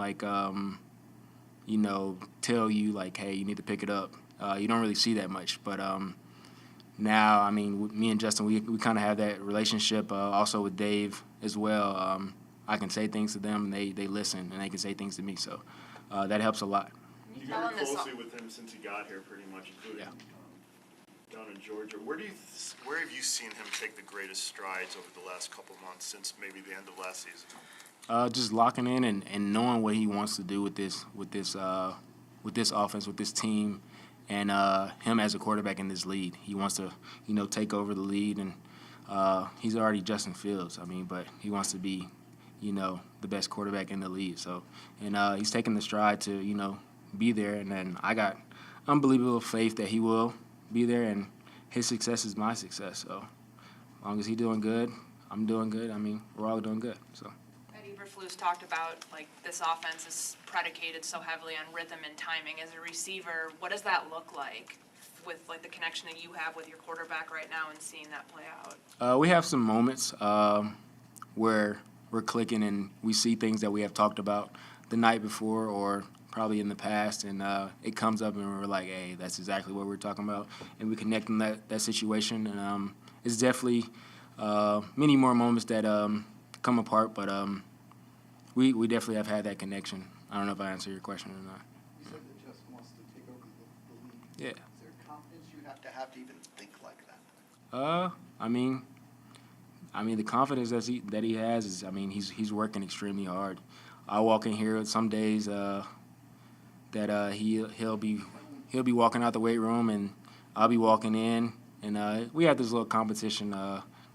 tell you like, hey, you need to pick it up. You don't really see that much, but now, I mean, with me and Justin, we kind of have that relationship. Also with Dave as well. I can say things to them, and they listen, and they can say things to me. So that helps a lot. You got closely with him since he got here, pretty much, including down in Georgia. Where have you seen him take the greatest strides over the last couple months since maybe the end of last season? Just locking in and knowing what he wants to do with this offense, with this team. And him as a quarterback in this lead, he wants to, take over the lead, and he's already Justin Fields. I mean, but he wants to be, the best quarterback in the league. So, and he's taking the stride to, be there. And then I got unbelievable faith that he will be there, and his success is my success. So, as long as he's doing good, I'm doing good. I mean, we're all doing good. So. Eberflus talked about this offense is predicated so heavily on rhythm and timing. As a receiver, what does that look like with the connection that you have with your quarterback right now and seeing that play out? We have some moments where we're clicking and we see things that we have talked about the night before or probably in the past, and it comes up and we're like, hey, that's exactly what we're talking about, and we connect in that situation. And it's definitely many more moments that come apart, but we definitely have had that connection. I don't know if I answered your question or not. You said that Justin wants to take over the league. Yeah. Is there confidence you have to even think like that? I mean, the confidence that he has is, I mean, he's working extremely hard. I walk in here some days that he'll be walking out the weight room and I'll be walking in, and we have this little competition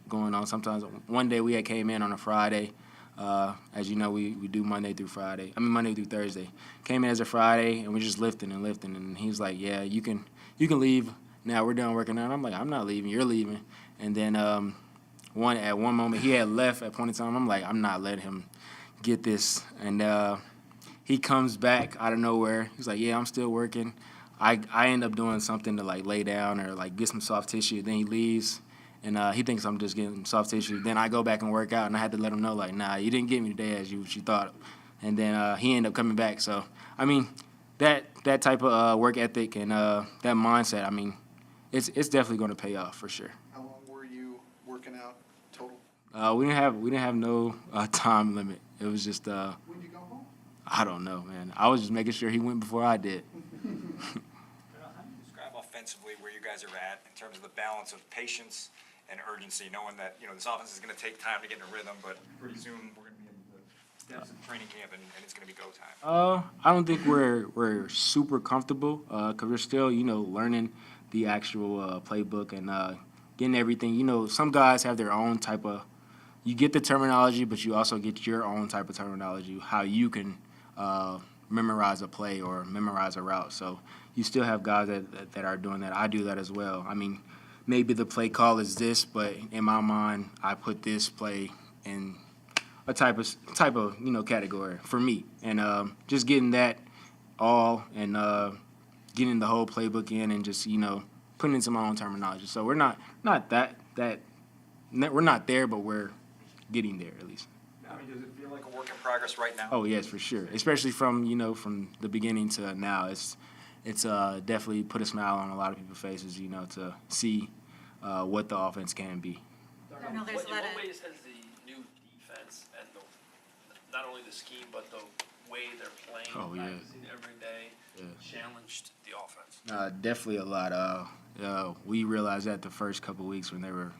going on. Sometimes one day we had came in on a Friday. As you know, we do Monday through Thursday. Came in as a Friday, and we're just lifting, and he's like, yeah, you can leave now. We're done working out. I'm like, I'm not leaving. You're leaving. And then at one moment, he had left at point in time. I'm like, I'm not letting him get this. And he comes back out of nowhere. He's like, yeah, I'm still working. I end up doing something to like lay down or like get some soft tissue. Then he leaves, and he thinks I'm just getting soft tissue. Then I go back and work out, and I had to let him know like, nah, you didn't get me today as you thought. And then he ended up coming back. So I mean, that type of work ethic and that mindset, I mean, it's definitely going to pay off for sure. How long were you working out total? We didn't have no time limit. It was just When did you go home? I don't know, man. I was just making sure he went before I did. Describe offensively where you guys are at in terms of the balance of patience and urgency, knowing that, this offense is going to take time to get in a rhythm, but pretty soon we're going to be in the steps of training camp and it's going to be go time. I don't think we're super comfortable because we're still, learning the actual playbook and getting everything. Some guys have their own type of. You get the terminology, but you also get your own type of terminology, how you can memorize a play or memorize a route. So you still have guys that are doing that. I do that as well. I mean, maybe the play call is this, but in my mind, I put this play in a type of category for me. And just getting that all and getting the whole playbook in and just, putting in some of my own terminology. So we're not we're not there, but we're getting there at least. I mean, does it feel like a work in progress right now? Oh yes, for sure. Especially from the beginning to now, it's definitely put a smile on a lot of people's faces. To see what the offense can be. No, there's a lot In of- what ways has the new defense and not only the scheme but the way they're playing, practicing every day, challenged the offense? Definitely a lot. We realized that the first couple of weeks when they were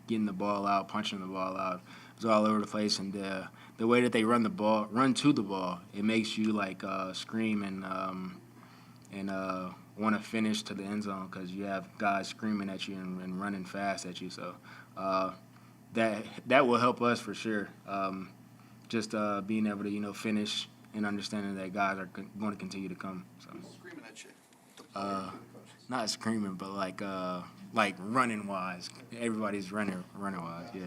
getting the ball out, punching the ball out, it was all over the place. And the way that they run to the ball, it makes you like scream and want to finish to the end zone because you have guys screaming at you and running fast at you. So that will help us for sure. Just being able to finish and understanding that guys are going to continue to come. So. Screaming at you. Not screaming, but like running wise. Everybody's running wise. Yeah.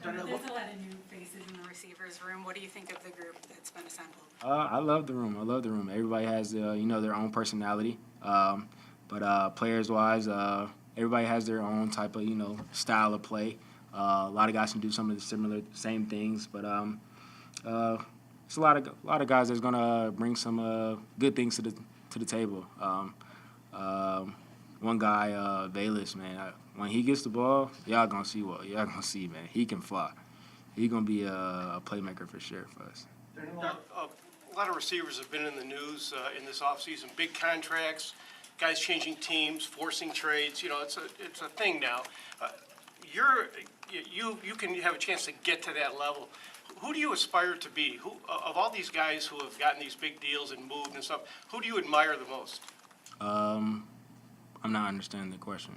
There's a lot of new faces in the receivers room. What do you think of the group that's been assembled? I love the room. Everybody has their own personality. But players wise, everybody has their own type of style of play. A lot of guys can do some of the same things, but it's a lot of guys that's gonna bring some good things to the table. One guy, Bayless, man, when he gets the ball, y'all gonna see, man. He can fly. He's gonna be a playmaker for sure for us. A lot of receivers have been in the news in this offseason. Big contracts, guys changing teams, forcing trades. It's a thing now. You can have a chance to get to that level. Who do you aspire to be? Who of all these guys who have gotten these big deals and moved and stuff? Who do you admire the most? I'm not understanding the question.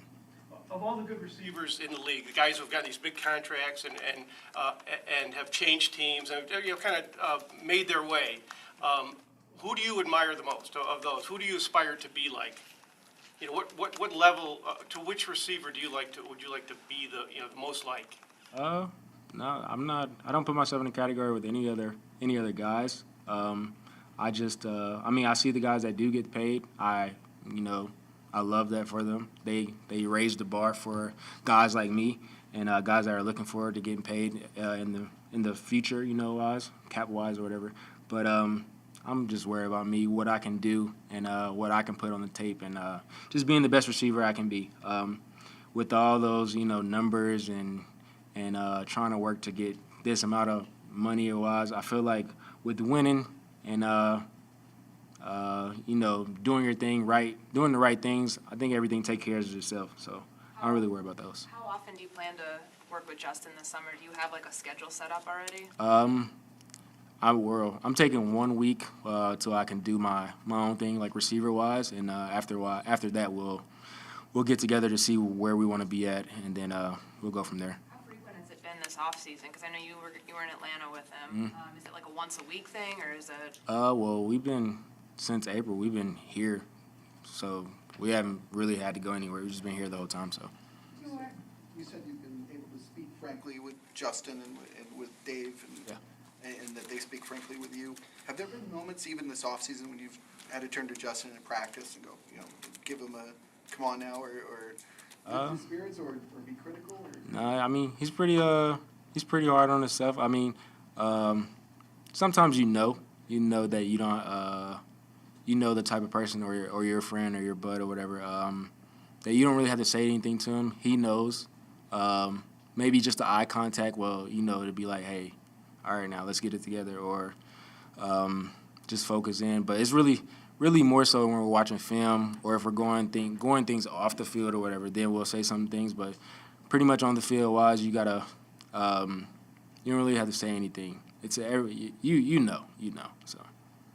Of all the good receivers in the league, the guys who've gotten these big contracts and have changed teams and kind of made their way, who do you admire the most of those? Who do you aspire to be like? What level to which receiver would you like to be the most like? No, I'm not. I don't put myself in a category with any other guys. I just, I see the guys that do get paid. I love that for them. They raise the bar for guys like me and guys that are looking forward to getting paid in the future, wise, cap wise or whatever. But I'm just worried about me, what I can do, and what I can put on the tape, and just being the best receiver I can be. With all those numbers and trying to work to get this amount of money or wise, I feel like with winning and doing your thing right, doing the right things, I think everything takes care of itself. So I don't really worry about those. How often do you plan to work with Justin this summer? Do you have like a schedule set up already? I'm taking 1 week till I can do my own thing, like receiver wise, and after that we'll get together to see where we want to be at, and then we'll go from there. How frequent has it been this off season? Because I know you were in Atlanta with him. Is it like a once a week thing, or is it? Well, we've been since April. We've been here, so we haven't really had to go anywhere. We've just been here the whole time. So. You said you've been able to speak frankly with Justin and with Dave and that they speak frankly with you. Have there been moments, even this offseason, when you've had to turn to Justin in practice and go, give him a come on now, or lift his spirits, or be critical? Or? No, I mean he's pretty hard on himself. I mean, sometimes you know that you don't the type of person or your friend or your bud or whatever that you don't really have to say anything to him. He knows. Maybe just the eye contact. Well, to be like, hey, all right, now let's get it together, or just focus in. But it's really more so when we're watching film, or if we're going things off the field or whatever. Then we'll say some things. But pretty much on the field wise, you gotta you don't really have to say anything. It's you know. So. Has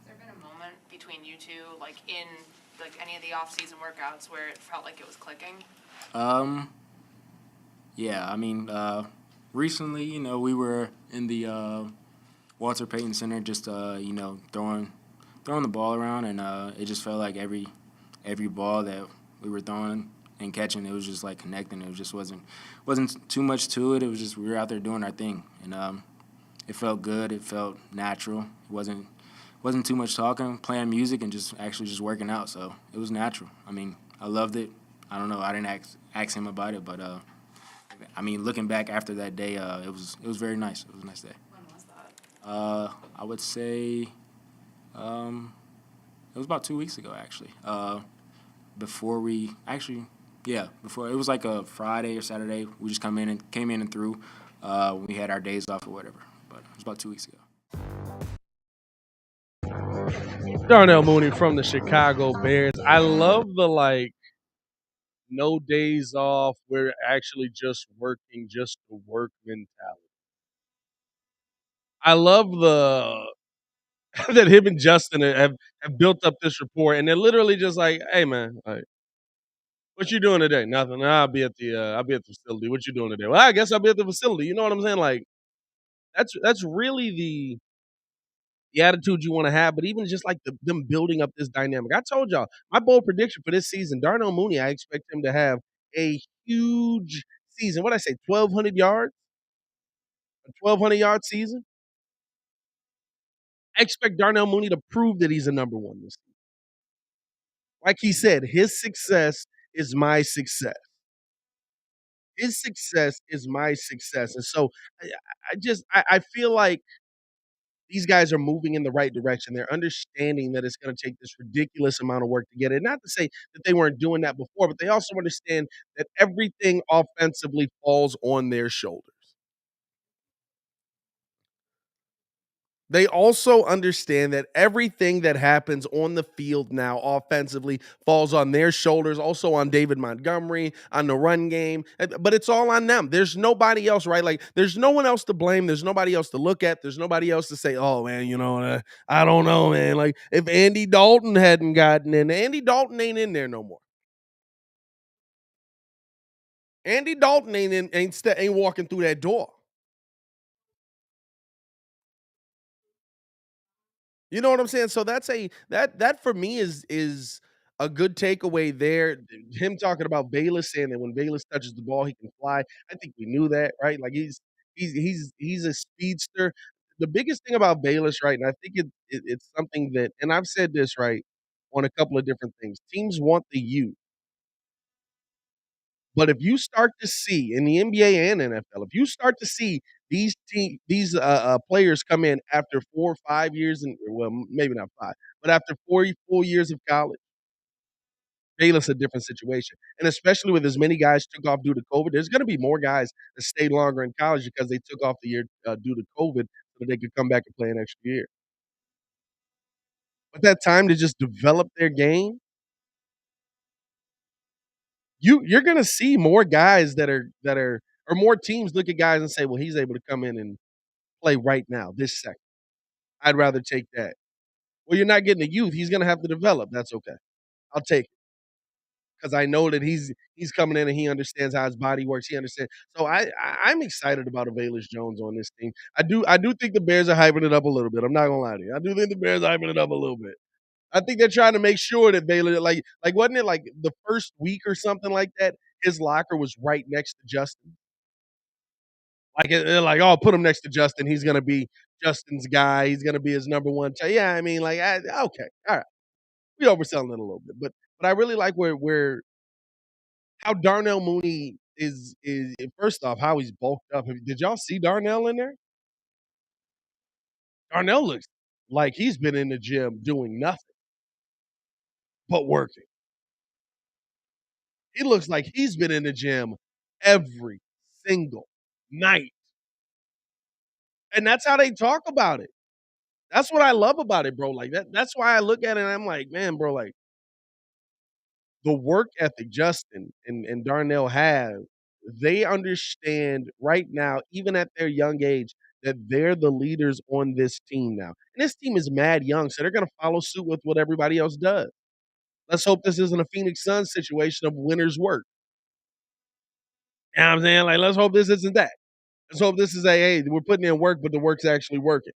there been a moment between you two, like in any of the off-season workouts, where it felt like it was clicking? Yeah, I mean, recently, we were in the Walter Payton Center, just throwing the ball around, and it just felt like every ball that we were throwing and catching, it was just like connecting. It just wasn't too much to it. It was just we were out there doing our thing, and it felt good. It felt natural. It wasn't too much talking, playing music, and just working out. So it was natural. I mean, I loved it. I don't know. I didn't ask him about it, but I mean, looking back after that day, it was very nice. It was a nice day. When was that? I would say it was about 2 weeks ago, actually. Before it was like a Friday or Saturday. We just came in and threw. We had our days off or whatever. But it was about 2 weeks ago. Darnell Mooney from the Chicago Bears. I love the no days off. We're actually just working, just to work mentality. I love that him and Justin have built up this rapport, and they're literally just like, "Hey, man, what you doing today? Nothing. I'll be at the facility. What you doing today? Well, I guess I'll be at the facility. You know what I'm saying? Like, that's really the attitude you want to have. But even just like them building up this dynamic. I told y'all my bold prediction for this season: Darnell Mooney. I expect him to have a huge season. What I say, 1,200 yards, a 1,200-yard season. I expect Darnell Mooney to prove that he's a number one this season. Like he said, his success is my success. His success is my success. And so I feel like these guys are moving in the right direction. They're understanding that it's going to take this ridiculous amount of work to get it. Not to say that they weren't doing that before, but they also understand that everything offensively falls on their shoulders. They also understand that everything that happens on the field now offensively falls on their shoulders, also on David Montgomery, on the run game, but it's all on them. There's nobody else, right? Like, there's no one else to blame. There's nobody else to look at. There's nobody else to say, oh, man, I don't know, man. Like, if Andy Dalton hadn't gotten in, Andy Dalton ain't in there no more. Andy Dalton ain't walking through that door. You know what I'm saying? So that for me is a good takeaway there. Him talking about Bayless saying that when Bayless touches the ball, he can fly. I think we knew that, right? Like he's a speedster. The biggest thing about Bayless, right, and I think it's something that, and I've said this right on a couple of different things. Teams want the youth. But if you start to see in the NBA and NFL, if you start to see these players come in after 4 or 5 years, and well, maybe not 5, but after 4 full years of college, Bayless a different situation. And especially with as many guys took off due to COVID, there's going to be more guys that stay longer in college because they took off the year due to COVID so that they could come back and play an extra year. But that time to just develop their game, you're going to see more guys that are or more teams look at guys and say, well, he's able to come in and play right now, this second. I'd rather take that. Well, you're not getting the youth. He's going to have to develop. That's okay. I'll take it because I know that he's coming in and he understands how his body works. He understands. So I'm excited about Availus Jones on this team. I do think the Bears are hyping it up a little bit. I'm not gonna lie to you. I do think the Bears are hyping it up a little bit. I think they're trying to make sure that Baylor, like wasn't it like the first week or something like that? His locker was right next to Justin. Like they're like, oh, put him next to Justin. He's gonna be Justin's guy. He's gonna be his number one. Yeah, I mean, like, okay, all right, we overselling it a little bit, but I really like where how Darnell Mooney is first off how he's bulked up. Did y'all see Darnell in there? Darnell looks like he's been in the gym doing nothing but working. He looks like he's been in the gym every single night. And that's how they talk about it. That's what I love about it, bro. Like that's why I look at it and I'm like, man, bro, like the work ethic Justin and Darnell have, they understand right now, even at their young age, that they're the leaders on this team now. And this team is mad young, so they're gonna follow suit with what everybody else does. Let's hope this isn't a Phoenix Suns situation of winners work. You know what I'm saying? Like, let's hope this isn't that. Let's hope this is hey, we're putting in work, but the work's actually working.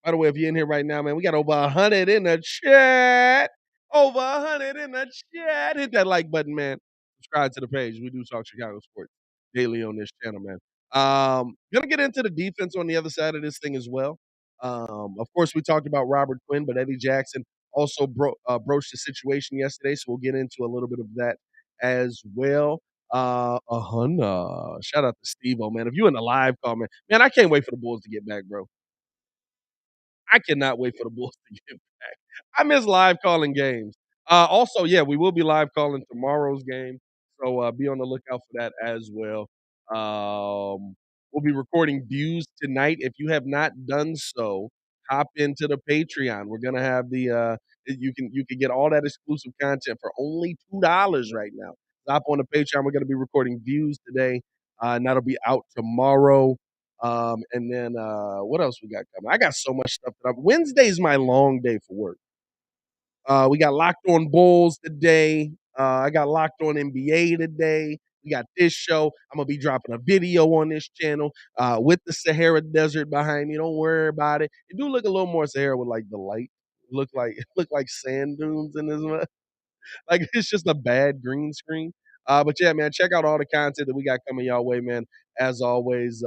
By the way, if you're in here right now, man, we got over 100 in the chat. Over 100 in the chat. Hit that like button, man. Subscribe to the page. We do talk Chicago sports daily on this channel, man. Gonna get into the defense on the other side of this thing as well. Of course, we talked about Robert Quinn, but Eddie Jackson also broached the situation yesterday, so we'll get into a little bit of that as well. Shout out to Steve-O, man. If you in the live call, man, I can't wait for the Bulls to get back, bro. I cannot wait for the Bulls to get back. I miss live calling games. Also, yeah, we will be live calling tomorrow's game, so be on the lookout for that as well. We'll be recording views tonight. If you have not done so, hop into the Patreon. We're gonna have the you can get all that exclusive content for only $2 right now. Hop on the Patreon. We're gonna be recording views today, and that'll be out tomorrow. And then what else we got coming? I got so much stuff that Wednesday's my long day for work. We got Locked On Bulls today. I got Locked On NBA today. We got this show. I'm gonna be dropping a video on this channel with the Sahara Desert behind me. Don't worry about it. It do look a little more Sahara with like the light. Look like sand dunes in this one. Like it's just a bad green screen. But yeah, man, check out all the content that we got coming y'all way, man. As always,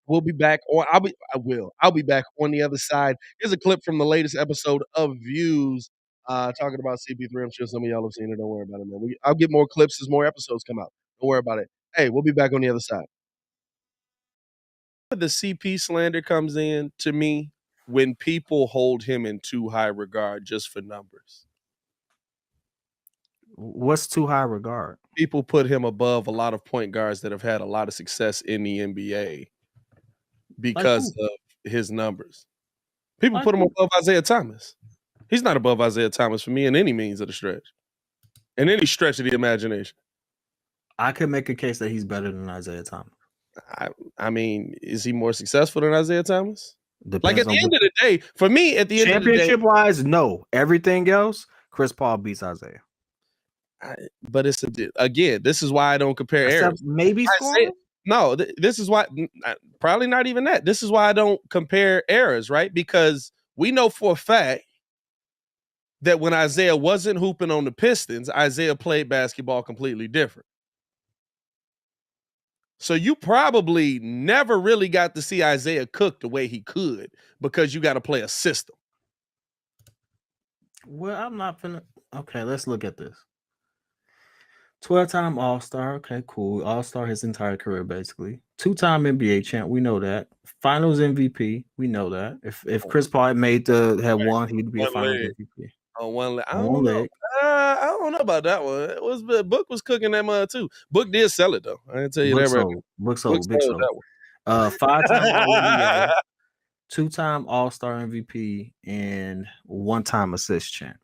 we'll be back on. I'll be back on the other side. Here's a clip from the latest episode of Views, talking about CP3. I'm sure some of y'all have seen it. Don't worry about it, man. I'll get more clips as more episodes come out. Don't worry about it. Hey, we'll be back on the other side. The CP slander comes in to me when people hold him in too high regard just for numbers. What's too high regard? People put him above a lot of point guards that have had a lot of success in the NBA because of his numbers. People put him above Isaiah Thomas. He's not above Isaiah Thomas for me in any means of the stretch. In any stretch of the imagination. I could make a case that he's better than Isaiah Thomas. I mean, is he more successful than Isaiah Thomas? Depends like at the end of the day, for me, at the end of the day, championship-wise, no. Everything else, Chris Paul beats Isaiah. But it's again, this is why I don't compare eras. Maybe scoring? No, this is why probably not even that. This is why I don't compare eras, right? Because we know for a fact that when Isaiah wasn't hooping on the Pistons, Isaiah played basketball completely different. So you probably never really got to see Isaiah cook the way he could because you got to play a system. Well, I'm not finna. Okay, let's look at this. 12-time All-Star. Okay, cool. All-Star his entire career, basically. 2-time NBA champ. We know that. Finals MVP. We know that. If Chris Paul had won, he'd be a Finals MVP. On one leg. I don't know. I don't know about that one. Book was cooking that mud too. Book did sell it though. I didn't tell you that right. Book sold. Big sold. 5-time All-NBA, 2-time All-Star MVP, and 1-time assist champ.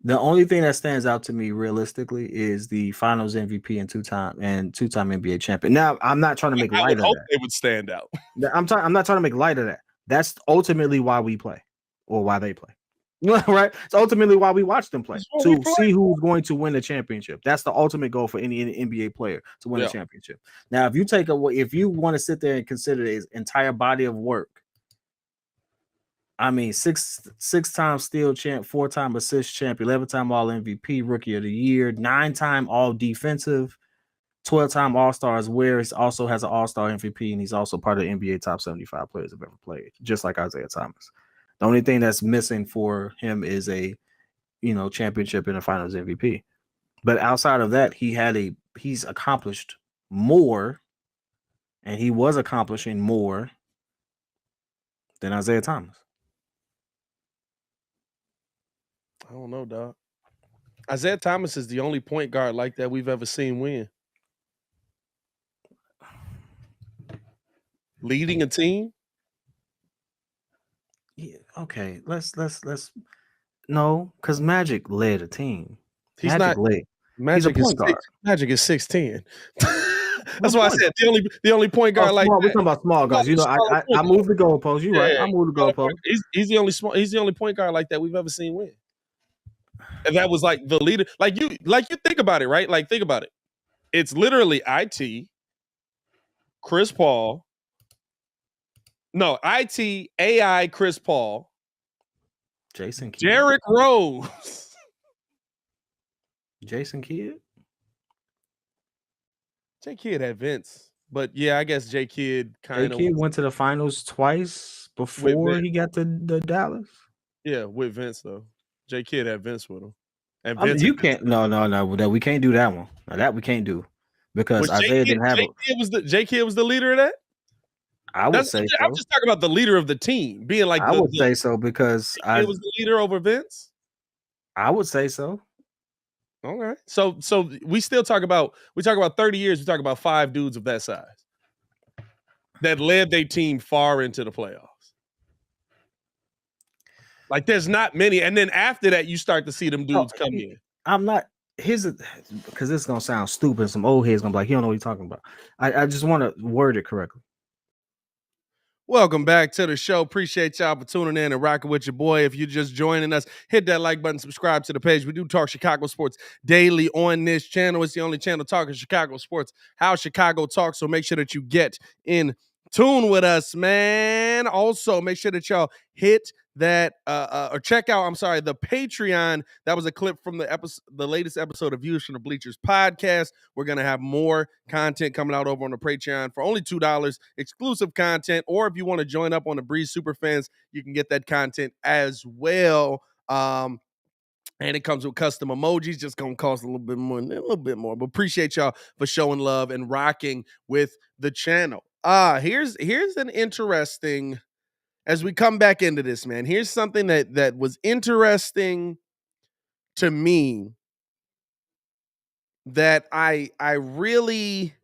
The only thing that stands out to me realistically is the Finals MVP and 2-time NBA champion. Now, I'm not trying to make light of that. It would stand out. I'm not trying to make light of that. That's ultimately why we play, or why they play. Right? It's ultimately why we watch them play, to see who's going to win the championship. That's the ultimate goal for any NBA player, to win a championship. Now, if you want to sit there and consider his entire body of work, I mean, six-time steal champ, 4-time assist champ, 11-time All MVP, Rookie of the Year, 9-time All Defensive. 12-time All-Star is where he also has an All-Star MVP, and he's also part of the NBA top 75 players have ever played, just like Isaiah Thomas. The only thing that's missing for him is a championship and a Finals MVP. But outside of that, he's accomplished more, and he was accomplishing more than Isaiah Thomas. I don't know, dog. Isaiah Thomas is the only point guard like that we've ever seen win. Leading a team? Yeah, okay. Let's no, because Magic led a team. He's Magic not led. He's a Magic is point guard. Magic is 6'10". That's why I said the only point guard like We're that. talking about small guards. I moved the goalpost. You're right. I moved the goalpost. He's the only point guard like that we've ever seen win. And that was like the leader. Like you think about it, right? Like think about it. It's literally IT, Chris Paul. No, IT, AI, Chris Paul, Jason Kidd. Derrick Rose. Jason Kidd? J Kidd had Vince. But yeah, I guess J Kidd kind of went to the finals twice before he got to the Dallas. Yeah, with Vince though. J Kidd had Vince with him. And I mean, Vince you can't. No. We can't do that one. Now, that we can't do because Isaiah didn't have it. J Kidd was the leader of that. I would say so. I'm just talking about the leader of the team being like. I would say so because I was the leader over Vince. I would say so. Okay, so we talk about 30 years. We talk about 5 dudes of that size that led their team far into the playoffs. Like there's not many, and then after that, you start to see them dudes come in. I'm not because this is gonna sound stupid. Some old heads gonna be like, he don't know what he's talking about. I just want to word it correctly. Welcome back to the show. Appreciate y'all for tuning in and rocking with your boy. If you're just joining us, hit that like button, subscribe to the page. We do talk Chicago sports daily on this channel. It's the only channel talking Chicago sports, how Chicago talks. So make sure that you get in tune with us, man. Also, make sure that y'all hit that or check out, the Patreon. That was a clip from the latest episode of Views from the Bleachers podcast. We're going to have more content coming out over on the Patreon for only $2, exclusive content. Or if you want to join up on the Breeze Superfans, you can get that content as well. And it comes with custom emojis, just going to cost a little bit more. But appreciate y'all for showing love and rocking with the channel. Here's an interesting, as we come back into this, man, here's something that was interesting to me that I really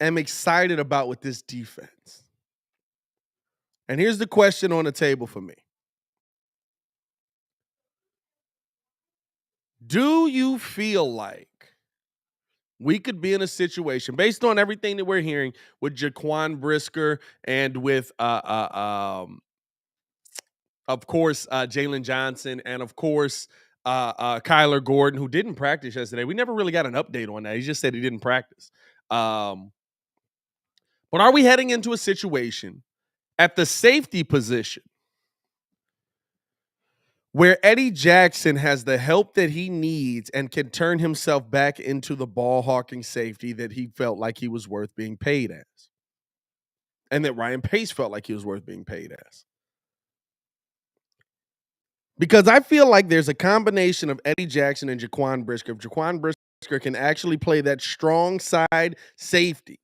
am excited about with this defense. And here's the question on the table for me. Do you feel like we could be in a situation based on everything that we're hearing with Jaquan Brisker and with of course Jalen Johnson and of course Kyler Gordon, who didn't practice yesterday? We never really got an update on that. He just said he didn't practice. But are we heading into a situation at the safety position where Eddie Jackson has the help that he needs and can turn himself back into the ball-hawking safety that he felt like he was worth being paid as? And that Ryan Pace felt like he was worth being paid as? Because I feel like there's a combination of Eddie Jackson and Jaquan Brisker. If Jaquan Brisker can actually play that strong side safety,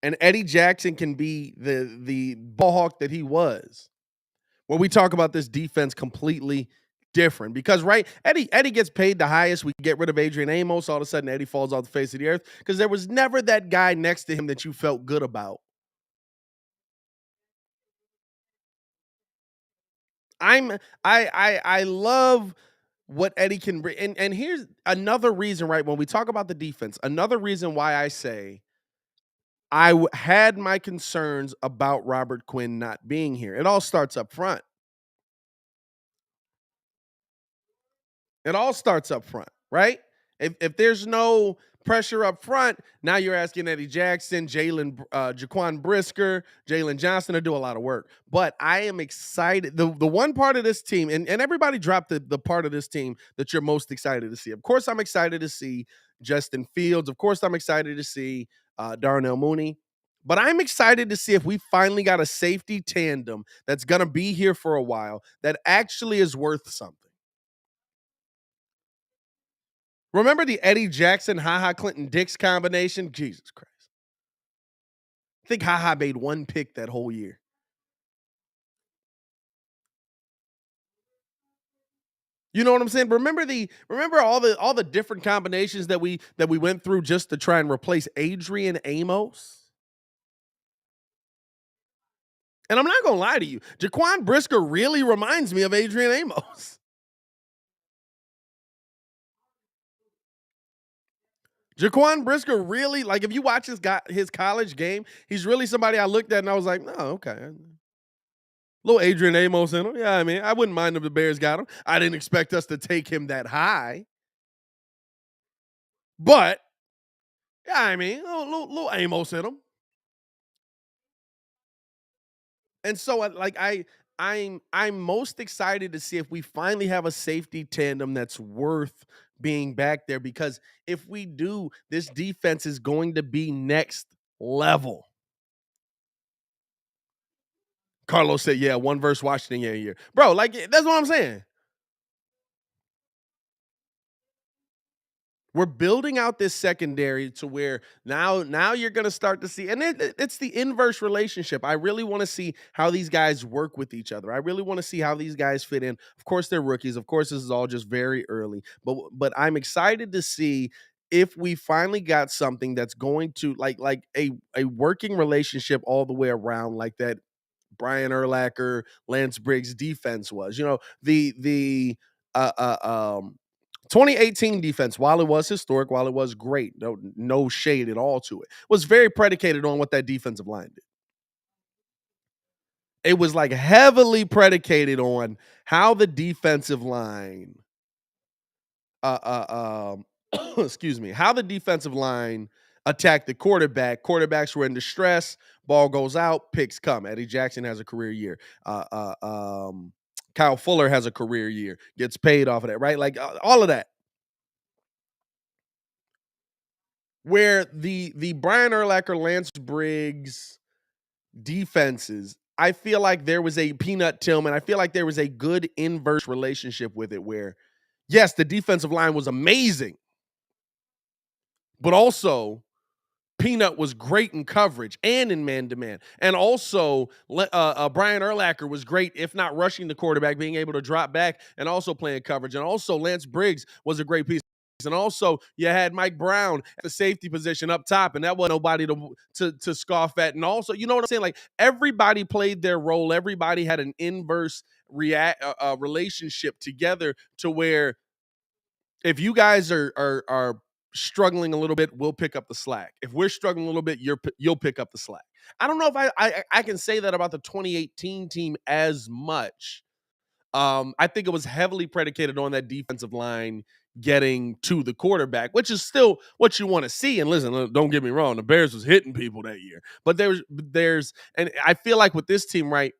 and Eddie Jackson can be the ball hawk that he was, when we talk about this defense completely different. Because, right, Eddie gets paid the highest. We get rid of Adrian Amos. All of a sudden, Eddie falls off the face of the earth because there was never that guy next to him that you felt good about. I love what Eddie can bring. And here's another reason, right, when we talk about the defense, another reason why I say I had my concerns about Robert Quinn not being here. It all starts up front. It all starts up front, right? If there's no pressure up front. Now you're asking Eddie Jackson, Jaquan Brisker, Jalen Johnson to do a lot of work. But I am excited. The one part of this team, and everybody dropped the part of this team that you're most excited to see. Of course, I'm excited to see Justin Fields. Of course, I'm excited to see Darnell Mooney. But I'm excited to see if we finally got a safety tandem that's going to be here for a while that actually is worth something. Remember the Eddie Jackson, HaHa Clinton Dix combination? Jesus Christ. I think HaHa made one pick that whole year. You know what I'm saying? Remember all the different combinations that we went through just to try and replace Adrian Amos? And I'm not gonna lie to you, Jaquan Brisker really reminds me of Adrian Amos. Jaquan Brisker really, like, if you watch his college game, he's really somebody I looked at and I was like, oh, okay. Little Adrian Amos in him. Yeah, I mean, I wouldn't mind if the Bears got him. I didn't expect us to take him that high. But, yeah, I mean, little Amos in him. And so, like, I'm most excited to see if we finally have a safety tandem that's worth being back there, because if we do, this defense is going to be next level. Carlos said, yeah, one versus Washington a year. Bro, like, that's what I'm saying. We're building out this secondary to where now you're going to start to see, and it's the inverse relationship. I really want to see how these guys work with each other. I really want to see how these guys fit in. Of course, they're rookies. Of course, this is all just very early. But I'm excited to see if we finally got something that's going to like a working relationship all the way around, like that Brian Urlacher, Lance Briggs defense was. You know, the 2018 defense, while it was historic, while it was great, no shade at all to it, was very predicated on what that defensive line did. It was like heavily predicated on how the defensive line, excuse me, how the defensive line attacked the quarterback. Quarterbacks were in distress. Ball goes out, picks come. Eddie Jackson has a career year. Kyle Fuller has a career year, gets paid off of that, right? Like all of that. Where the Brian Urlacher, Lance Briggs defenses, I feel like there was a Peanut Tillman. I feel like there was a good inverse relationship with it where, yes, the defensive line was amazing, but also Peanut was great in coverage and in man-to-man. And also, Brian Urlacher was great, if not rushing the quarterback, being able to drop back and also playing coverage. And also, Lance Briggs was a great piece. And also, you had Mike Brown at the safety position up top, and that wasn't nobody to scoff at. And also, you know what I'm saying? Like, everybody played their role. Everybody had an inverse relationship together to where if you guys are struggling a little bit, we'll pick up the slack. If we're struggling a little bit, you'll pick up the slack. I don't know if I can say that about the 2018 team as much. I think it was heavily predicated on that defensive line getting to the quarterback, which is still what you want to see. And listen, don't get me wrong, the Bears was hitting people that year. But there's and I feel like with this team, right,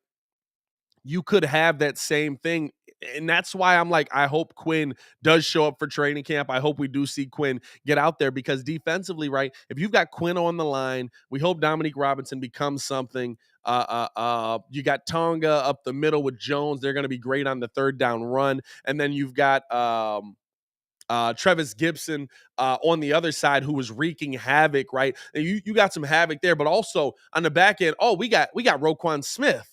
you could have that same thing. And that's why I'm like, I hope Quinn does show up for training camp. I hope we do see Quinn get out there, because defensively, right, if you've got Quinn on the line, we hope Dominique Robinson becomes something. You got Tonga up the middle with Jones. They're going to be great on the third down run. And then you've got Trevis Gibson on the other side, who was wreaking havoc, right? And you got some havoc there, but also on the back end, we got Roquan Smith.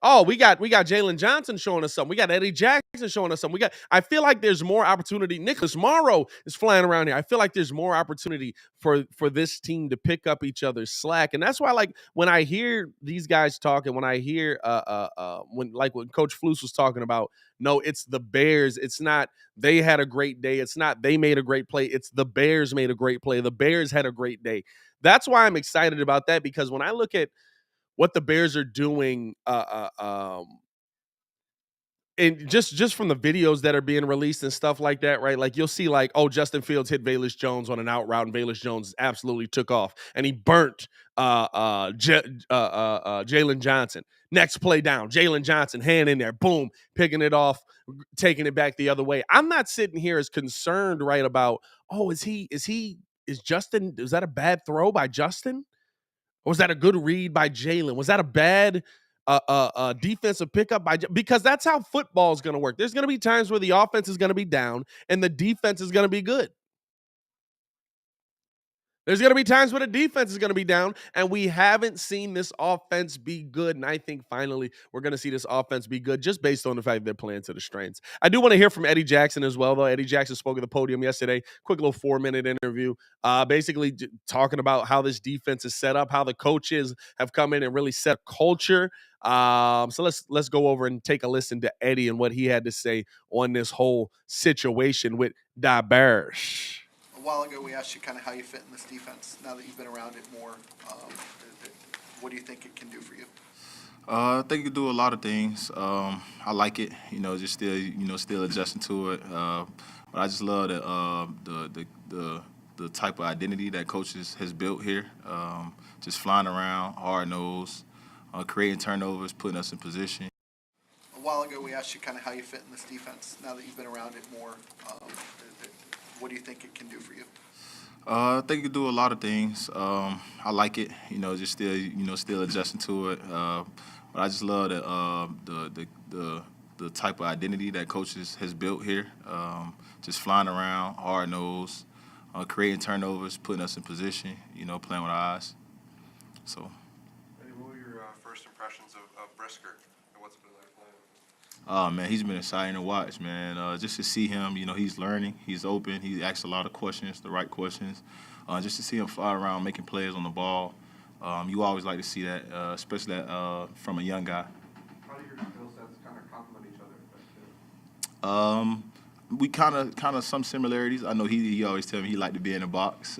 Oh, we got Jalen Johnson showing us something. We got Eddie Jackson showing us something. I feel like there's more opportunity. Nicholas Morrow is flying around here. I feel like there's more opportunity for this team to pick up each other's slack. And that's why, like, when I hear these guys talking, when I hear when Coach Flus was talking about, no, it's the Bears. It's not they had a great day. It's not they made a great play. It's the Bears made a great play. The Bears had a great day. That's why I'm excited about that, because when I look at what the Bears are doing and just from the videos that are being released and stuff like that, right? Like you'll see like, oh, Justin Fields hit Velus Jones on an out route, and Velus Jones absolutely took off, and he burnt Jalen Johnson. Next play down, Jalen Johnson, hand in there, boom, picking it off, taking it back the other way. I'm not sitting here as concerned, right, about, oh, is Justin, is that a bad throw by Justin? Or was that a good read by Jalen? Was that a bad defensive pickup because that's how football is going to work. There's going to be times where the offense is going to be down and the defense is going to be good. There's going to be times where the defense is going to be down, and we haven't seen this offense be good. And I think finally we're going to see this offense be good just based on the fact they're playing to the strengths. I do want to hear from Eddie Jackson as well, though. Eddie Jackson spoke at the podium yesterday. Quick little 4-minute interview, basically talking about how this defense is set up, how the coaches have come in and really set culture. So let's go over and take a listen to Eddie and what he had to say on this whole situation with the Bears. A while ago, we asked you kind of how you fit in this defense. Now that you've been around it more, what do you think it can do for you? I think it can do a lot of things. I like it, just still adjusting to it. But I just love the type of identity that coaches has built here. Just flying around, hard nose, creating turnovers, putting us in position. A while ago, we asked you kind of how you fit in this defense. Now that you've been around it more, what do you think it can do for you? I think it can do a lot of things. I like it, just still adjusting to it. But I just love the type of identity that coaches has built here. Just flying around, hard nose, creating turnovers, putting us in position, playing with our eyes. So. What were your first impressions of Brisker and what's it been like playing with him? Oh, man, he's been exciting to watch, man. Just to see him, he's learning, he's open, he asks a lot of questions, the right questions. Just to see him fly around making plays on the ball, you always like to see that, especially that from a young guy. How do your skill sets kind of complement each other? We kind of some similarities. I know he always tell me he like to be in the box.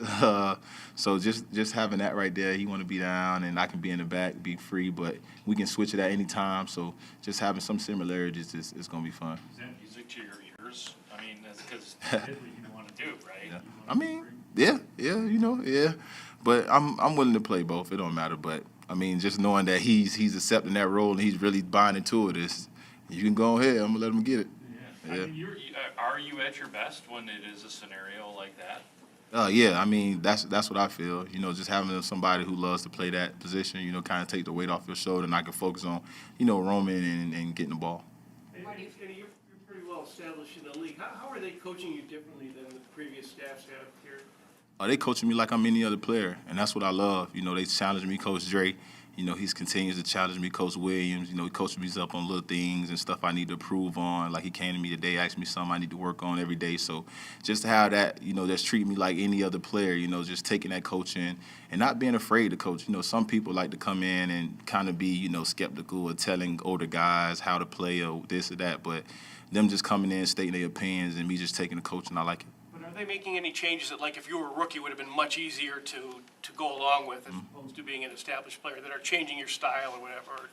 So just having that right there, he want to be down and I can be in the back, be free, but we can switch it at any time. So just having some similarities is going to be fun. Is that music to your ears? I mean, because that's what you want to do, right? Yeah. I mean, yeah. But I'm willing to play both. It don't matter. But I mean, just knowing that he's accepting that role and he's really buying into it, you can go ahead. I'm gonna let him get it. Yeah. I mean, are you at your best when it is a scenario like that? Yeah, I mean, that's what I feel. Just having somebody who loves to play that position, kind of take the weight off your shoulder, and I can focus on, roaming and getting the ball. You're pretty well established in the league. How are they coaching you differently than the previous staffs have here? They coaching me like I'm any other player, and that's what I love. They challenge me, Coach Dre. He continues to challenge me, Coach Williams. He coaches me up on little things and stuff I need to improve on. Like he came to me today, asked me something I need to work on every day. So just to have that, just treat me like any other player, just taking that coaching and not being afraid to coach. Some people like to come in and kind of be, skeptical or telling older guys how to play or this or that. But them just coming in, stating their opinions, and me just taking the coaching, I like it. But are they making any changes that, like, if you were a rookie, would have been much easier to go along with as opposed to being an established player that are changing your style or whatever?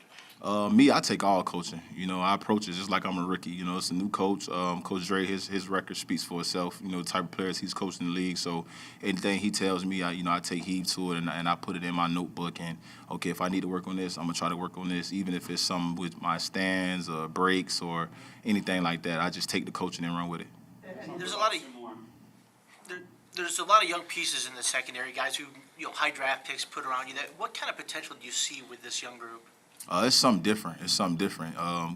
Me, I take all coaching. I approach it just like I'm a rookie. It's a new coach. Coach Dre, his record speaks for itself. The type of players he's coached in the league. So anything he tells me, I take heed to it and I put it in my notebook. And okay, if I need to work on this, I'm gonna try to work on this, even if it's something with my stands or breaks or anything like that. I just take the coaching and run with it. There's a lot of young pieces in the secondary, guys who high draft picks put around you. What kind of potential do you see with this young group? It's something different.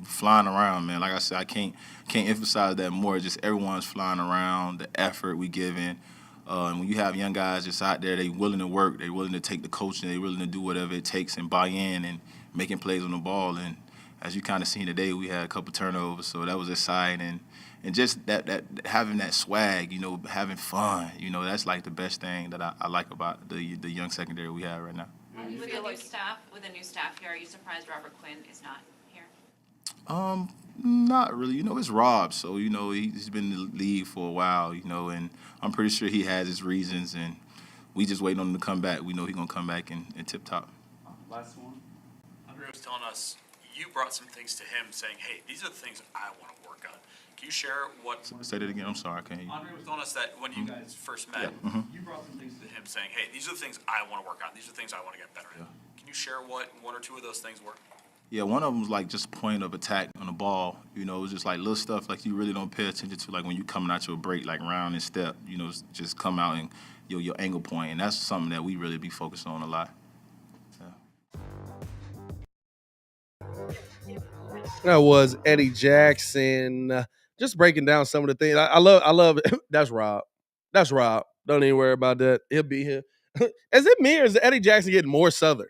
Flying around, man. Like I said, I can't emphasize that more. Just everyone's flying around, the effort we give in. And when you have young guys just out there, they willing to work, they willing to take the coaching, they willing to do whatever it takes and buy in and making plays on the ball. And as you kind of seen today, we had a couple turnovers, so that was exciting. And just that having that swag, having fun, that's like the best thing that I like about the young secondary we have right now. With a new staff here, are you surprised Robert Quinn is not here? Not really. It's Rob, so he's been in the league for a while, and I'm pretty sure he has his reasons, and we just waiting on him to come back. We know he's gonna come back and tip top. Last one. Andre was telling us you brought some things to him saying, hey, these are the things I want to work on. Can you share what Say that again, I'm sorry, I can't hear you. Andre was telling us that when you guys first met, you brought some things to him saying, hey, these are the things I want to work on. These are the things I want to get better at. Can you share what one or two of those things were? Yeah, one of them was like just point of attack on the ball. You know, it was just like little stuff like you really don't pay attention to, like when you coming out your break, like round and step, you know, just come out and your angle point, and that's something that we really be focused on a lot. That was Eddie Jackson, just breaking down some of the things. I love it. That's Rob. That's Rob. Don't even worry about that. He'll be here. Is it me or is Eddie Jackson getting more Southern?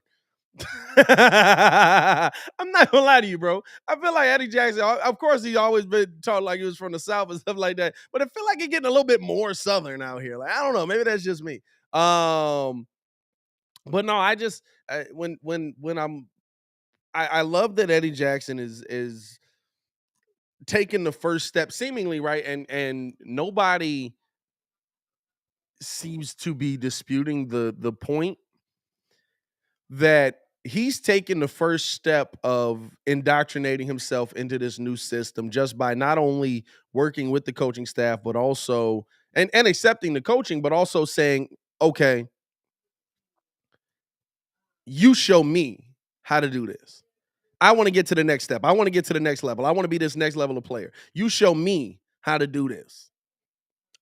I'm not gonna lie to you, bro. I feel like Eddie Jackson, of course, he's always been taught like he was from the South and stuff like that, but I feel like he's getting a little bit more Southern out here. Like, I don't know, maybe that's just me. But no, I love that Eddie Jackson is taking the first step, seemingly, right, and nobody seems to be disputing the point that he's taken the first step of indoctrinating himself into this new system just by not only working with the coaching staff, but also and accepting the coaching, but also saying, okay, you show me how to do this. I want to get to the next step. I want to get to the next level. I want to be this next level of player. You show me how to do this.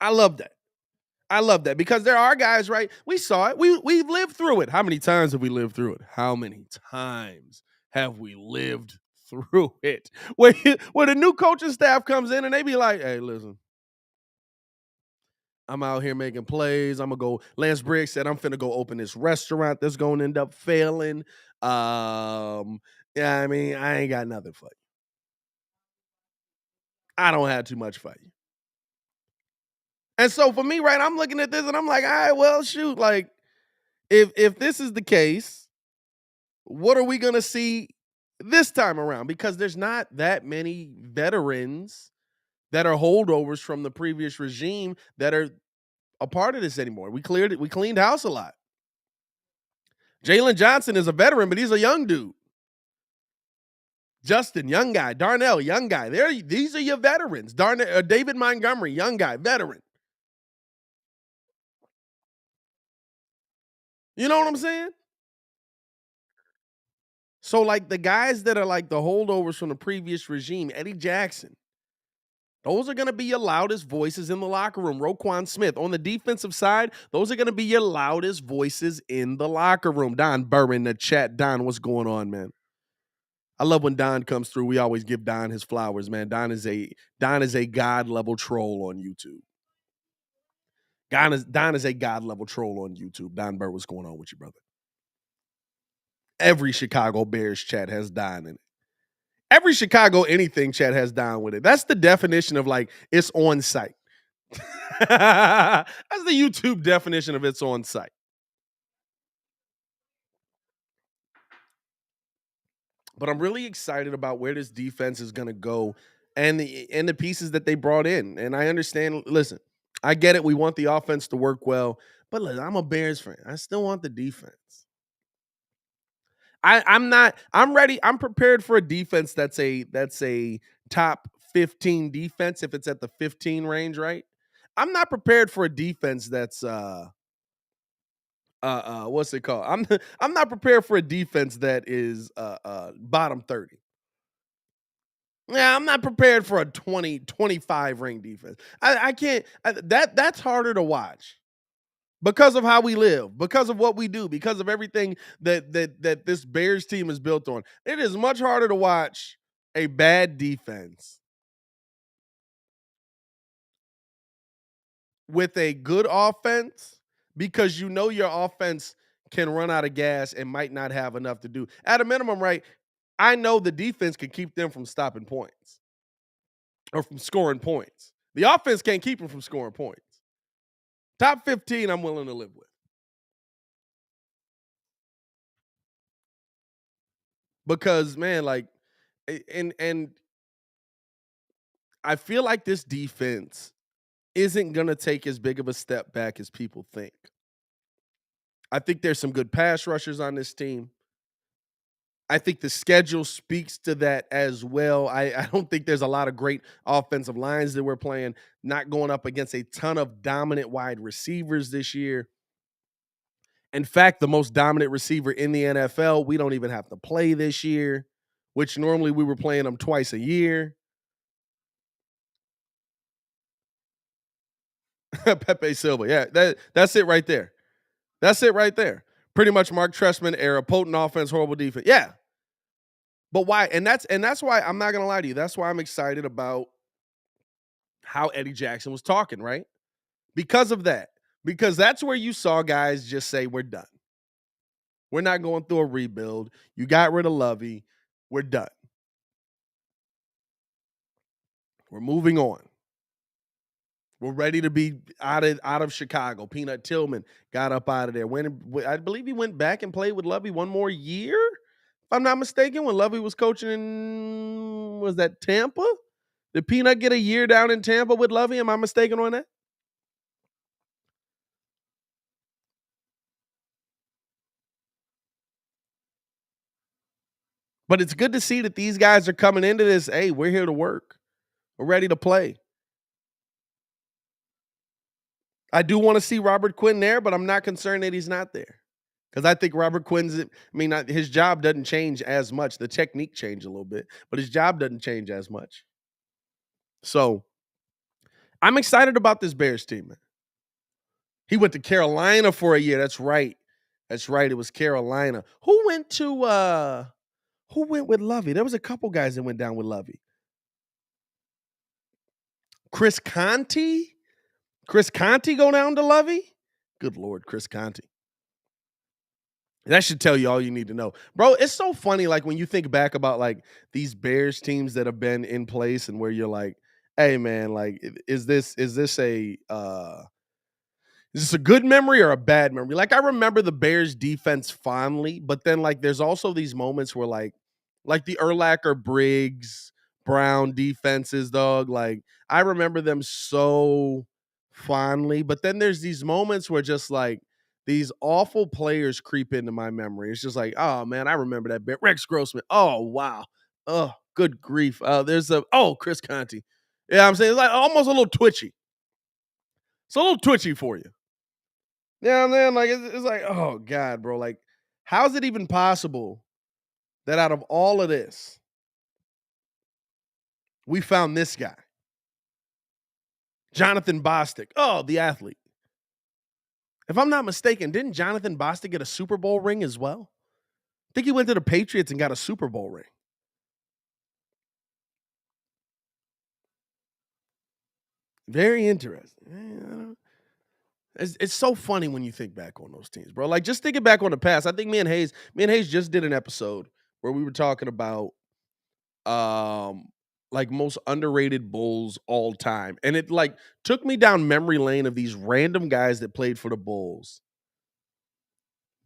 I love that. I love that because there are guys, right? We saw it. We've lived through it. How many times have we lived through it? How many times have we lived through it? Where the new coaching staff comes in and they be like, hey, listen, I'm out here making plays. I'm going to go. Lance Briggs said, I'm finna go open this restaurant that's going to end up failing. Yeah, I mean, I ain't got nothing for you. I don't have too much for you. And so for me, right, I'm looking at this and I'm like, all right, well, shoot, like, if this is the case, what are we gonna see this time around? Because there's not that many veterans that are holdovers from the previous regime that are a part of this anymore. We cleaned house a lot. Jalen Johnson is a veteran, but he's a young dude. Justin, young guy. Darnell, young guy. These are your veterans. David Montgomery, young guy, veteran. You know what I'm saying? So, like, the guys that are like the holdovers from the previous regime, Eddie Jackson, those are going to be your loudest voices in the locker room. Roquan Smith. On the defensive side, those are going to be your loudest voices in the locker room. Don Burr in the chat. Don, what's going on, man? I love when Don comes through. We always give Don his flowers, man. Don is a god-level troll on YouTube. Don is a god-level troll on YouTube. Don Burr, what's going on with you, brother? Every Chicago Bears chat has Don in it. Every Chicago anything chat has Don with it. That's the definition of like it's on site. That's the YouTube definition of it's on site. But I'm really excited about where this defense is going to go and the pieces that they brought in. And I understand, listen, I get it. We want the offense to work well, but listen, I'm a Bears fan. I still want the defense. I'm ready. I'm prepared for a defense that's a top 15 defense if it's at the 15 range, right? I'm not prepared for a defense that's what's it called? I'm not prepared for a defense that is bottom 30. Yeah, I'm not prepared for a 25 rank defense. I can't that's harder to watch. Because of how we live, because of what we do, because of everything that this Bears team is built on. It is much harder to watch a bad defense with a good offense because you know your offense can run out of gas and might not have enough to do. At a minimum, right, I know the defense can keep them from stopping points or from scoring points. The offense can't keep them from scoring points. Top 15, I'm willing to live with. Because, man, like, and I feel like this defense isn't going to take as big of a step back as people think. I think there's some good pass rushers on this team. I think the schedule speaks to that as well. I don't think there's a lot of great offensive lines that we're playing, not going up against a ton of dominant wide receivers this year. In fact, the most dominant receiver in the NFL, we don't even have to play this year, which normally we were playing them twice a year. Pepe Silva. Yeah, that's it right there. That's it right there. Pretty much Mark Trestman era, potent offense, horrible defense. Yeah. But why? And that's why I'm not gonna lie to you. That's why I'm excited about how Eddie Jackson was talking, right? Because of that. Because that's where you saw guys just say, we're done. We're not going through a rebuild. You got rid of Lovey. We're done. We're moving on. We're ready to be out of Chicago. Peanut Tillman got up out of there. I believe he went back and played with Lovey one more year, if I'm not mistaken, when Lovey was coaching in, was that Tampa? Did Peanut get a year down in Tampa with Lovey? Am I mistaken on that? But it's good to see that these guys are coming into this. Hey, we're here to work. We're ready to play. I do want to see Robert Quinn there, but I'm not concerned that he's not there. Because I think Robert Quinn's, his job doesn't change as much. The technique changed a little bit, but his job doesn't change as much. So I'm excited about this Bears team, man. He went to Carolina for a year. That's right. That's right. It was Carolina. Who went with Lovey? There was a couple guys that went down with Lovey. Chris Conte? Chris Conte go down to Lovey? Good Lord, Chris Conte. That should tell you all you need to know. Bro, it's so funny, like, when you think back about, like, these Bears teams that have been in place and where you're like, hey, man, like, is this a good memory or a bad memory? Like, I remember the Bears defense fondly, but then, like, there's also these moments where, like the Urlacher, Briggs, Brown defenses, dog, like, I remember them so fondly, but then there's these moments where just, like, these awful players creep into my memory. It's just like, oh, man, I remember that bit. Rex Grossman. Oh, wow. Oh, good grief. Chris Conte. Yeah, I'm saying it's like almost a little twitchy. It's a little twitchy for you. Yeah, man, like it's like, oh God, bro. Like, how is it even possible that out of all of this, we found this guy? Jonathan Bostic. Oh, the athlete. If I'm not mistaken, didn't Jonathan Bostic get a Super Bowl ring as well? I think he went to the Patriots and got a Super Bowl ring. Very interesting. It's so funny when you think back on those teams, bro. Like, just thinking back on the past. I think me and Hayes just did an episode where we were talking about like most underrated Bulls all time. And it like took me down memory lane of these random guys that played for the Bulls.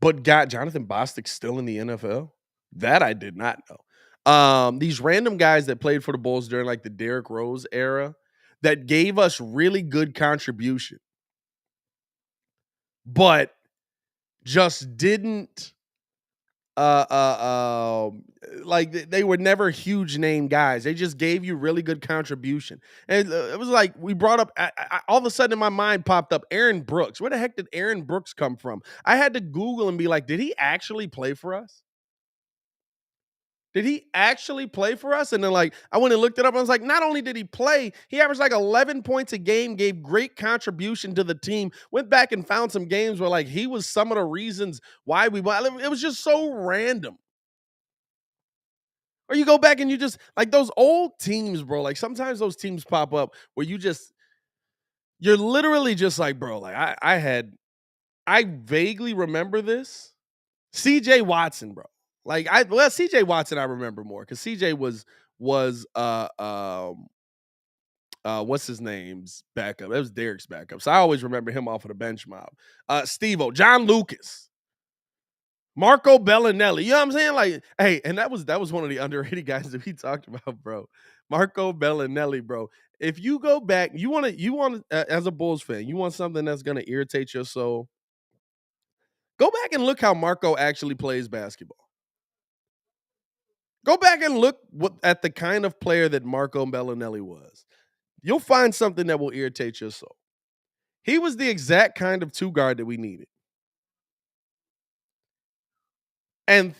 But got Jonathan Bostic still in the NFL? That I did not know. These random guys that played for the Bulls during like the Derrick Rose era that gave us really good contribution, but just didn't like they were never huge name guys. They just gave you really good contribution. And it was like we brought up all of a sudden in my mind popped up Aaron Brooks. Where the heck did Aaron Brooks come from? I had to Google and be like, did he actually play for us? Did he actually play for us? And then like I went and looked it up and I was like, not only did he play, he averaged like 11 points a game, gave great contribution to the team. Went back and found some games where like he was some of the reasons why we won. It was just so random. Or you go back and you just like those old teams, bro. Like sometimes those teams pop up where you're literally just like, bro, like I vaguely remember this. CJ Watson, bro. Like CJ Watson I remember more because CJ was what's his name's backup? That was Derek's backup. So I always remember him off of the bench mob. Steve-O, John Lucas, Marco Bellinelli. You know what I'm saying? Like, hey, and that was one of the underrated guys that we talked about, bro. Marco Bellinelli, bro. If you go back, you want as a Bulls fan, you want something that's gonna irritate your soul. Go back and look how Marco actually plays basketball. Go back and look at the kind of player that Marco Bellinelli was. You'll find something that will irritate your soul. He was the exact kind of two guard that we needed. And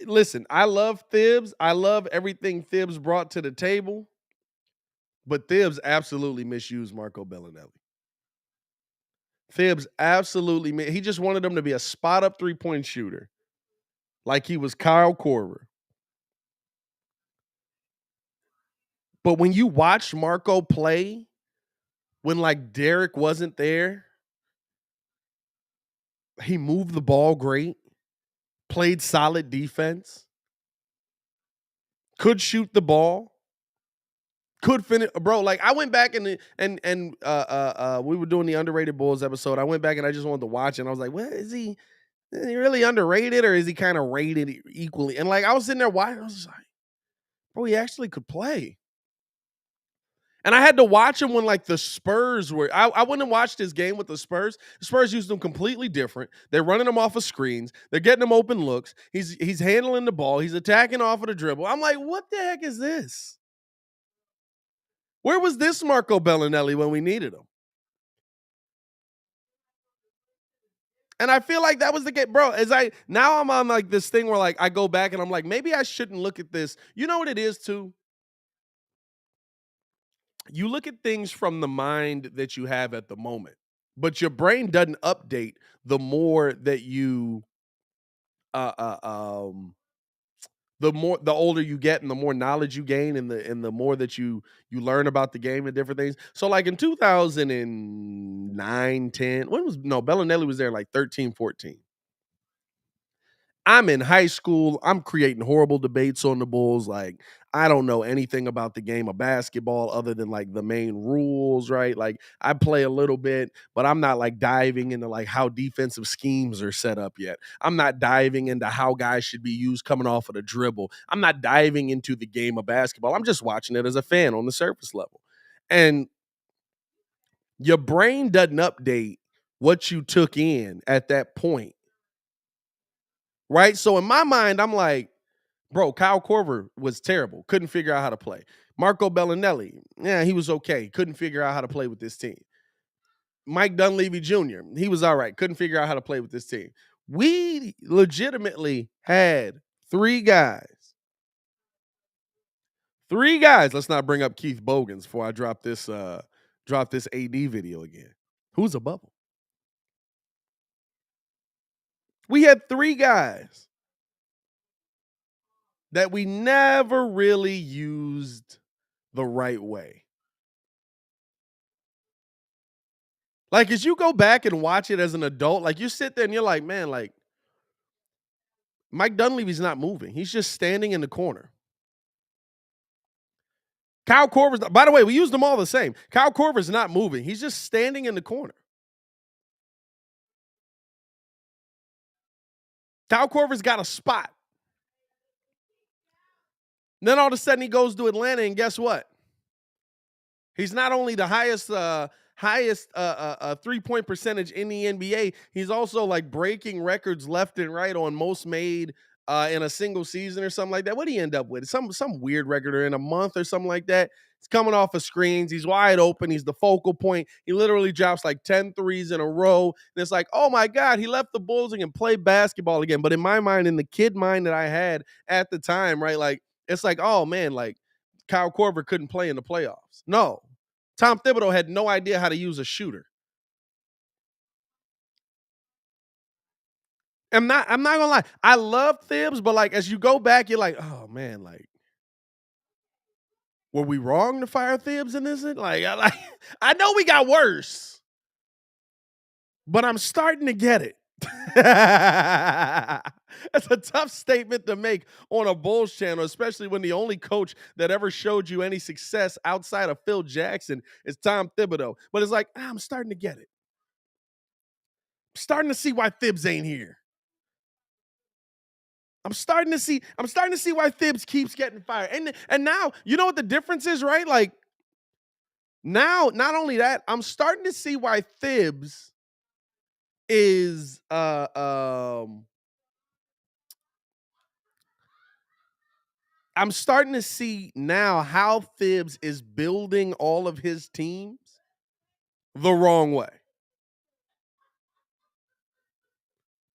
listen, I love Thibs. I love everything Thibs brought to the table. But Thibs absolutely misused Marco Bellinelli. Thibs absolutely, he just wanted him to be a spot up 3-point shooter. Like he was Kyle Korver. But when you watch Marco play, when like Derek wasn't there, he moved the ball great, played solid defense, could shoot the ball, could finish. Bro, like I went back and we were doing the underrated Bulls episode. I went back and I just wanted to watch it. And I was like, what is he? Is he really underrated or is he kind of rated equally? And like I was sitting there watching, I was just like, bro, he actually could play. And I had to watch him when like the Spurs were. I went and watched his game with the Spurs. The Spurs used him completely different. They're running him off of screens. They're getting him open looks. He's handling the ball. He's attacking off of the dribble. I'm like, what the heck is this? Where was this Marco Bellinelli when we needed him? And I feel like that was the case, bro. Now I'm on like this thing where like I go back and I'm like, maybe I shouldn't look at this. You know what it is too? You look at things from the mind that you have at the moment, but your brain doesn't update the more that you the older you get and the more knowledge you gain and the more that you learn about the game and different things. So like in 2009, 10, Bellinelli was there like 13, 14. I'm in high school. I'm creating horrible debates on the Bulls. Like, I don't know anything about the game of basketball other than like the main rules, right? Like, I play a little bit, but I'm not like diving into like how defensive schemes are set up yet. I'm not diving into how guys should be used coming off of the dribble. I'm not diving into the game of basketball. I'm just watching it as a fan on the surface level. And your brain doesn't update what you took in at that point. Right? So in my mind, I'm like, bro, Kyle Korver was terrible. Couldn't figure out how to play. Marco Bellinelli, yeah, he was okay. Couldn't figure out how to play with this team. Mike Dunleavy Jr., he was all right. Couldn't figure out how to play with this team. We legitimately had three guys. Let's not bring up Keith Bogans before I drop this AD video again. Who's above him? We had three guys that we never really used the right way. Like, as you go back and watch it as an adult, like you sit there and you're like, man, like Mike Dunleavy's not moving. He's just standing in the corner. Kyle Korver's, by the way, we used them all the same. Kyle Korver's not moving. He's just standing in the corner. Kyle Korver's got a spot. And then all of a sudden he goes to Atlanta, and guess what? He's not only the highest 3-point percentage in the NBA, he's also like breaking records left and right on most made in a single season or something like that. What did he end up with? Some weird record or in a month or something like that. He's coming off of screens. He's wide open. He's the focal point. He literally drops like 10 threes in a row. And it's like, oh my God, he left the Bulls and can play basketball again. But in my mind, in the kid mind that I had at the time, right, like it's like, oh man, like Kyle Korver couldn't play in the playoffs. No. Tom Thibodeau had no idea how to use a shooter. I'm not gonna lie. I love Thibs, but like as you go back, you're like, oh man, like were we wrong to fire Thibs in this? Like I know we got worse, but I'm starting to get it. That's a tough statement to make on a Bulls channel, especially when the only coach that ever showed you any success outside of Phil Jackson is Tom Thibodeau. But it's like, I'm starting to get it. I'm starting to see why Thibs ain't here. I'm starting to see why Thibs keeps getting fired. And now, you know what the difference is, right? Like now, not only that, I'm starting to see why Thibs is I'm starting to see now how Thibs is building all of his teams the wrong way.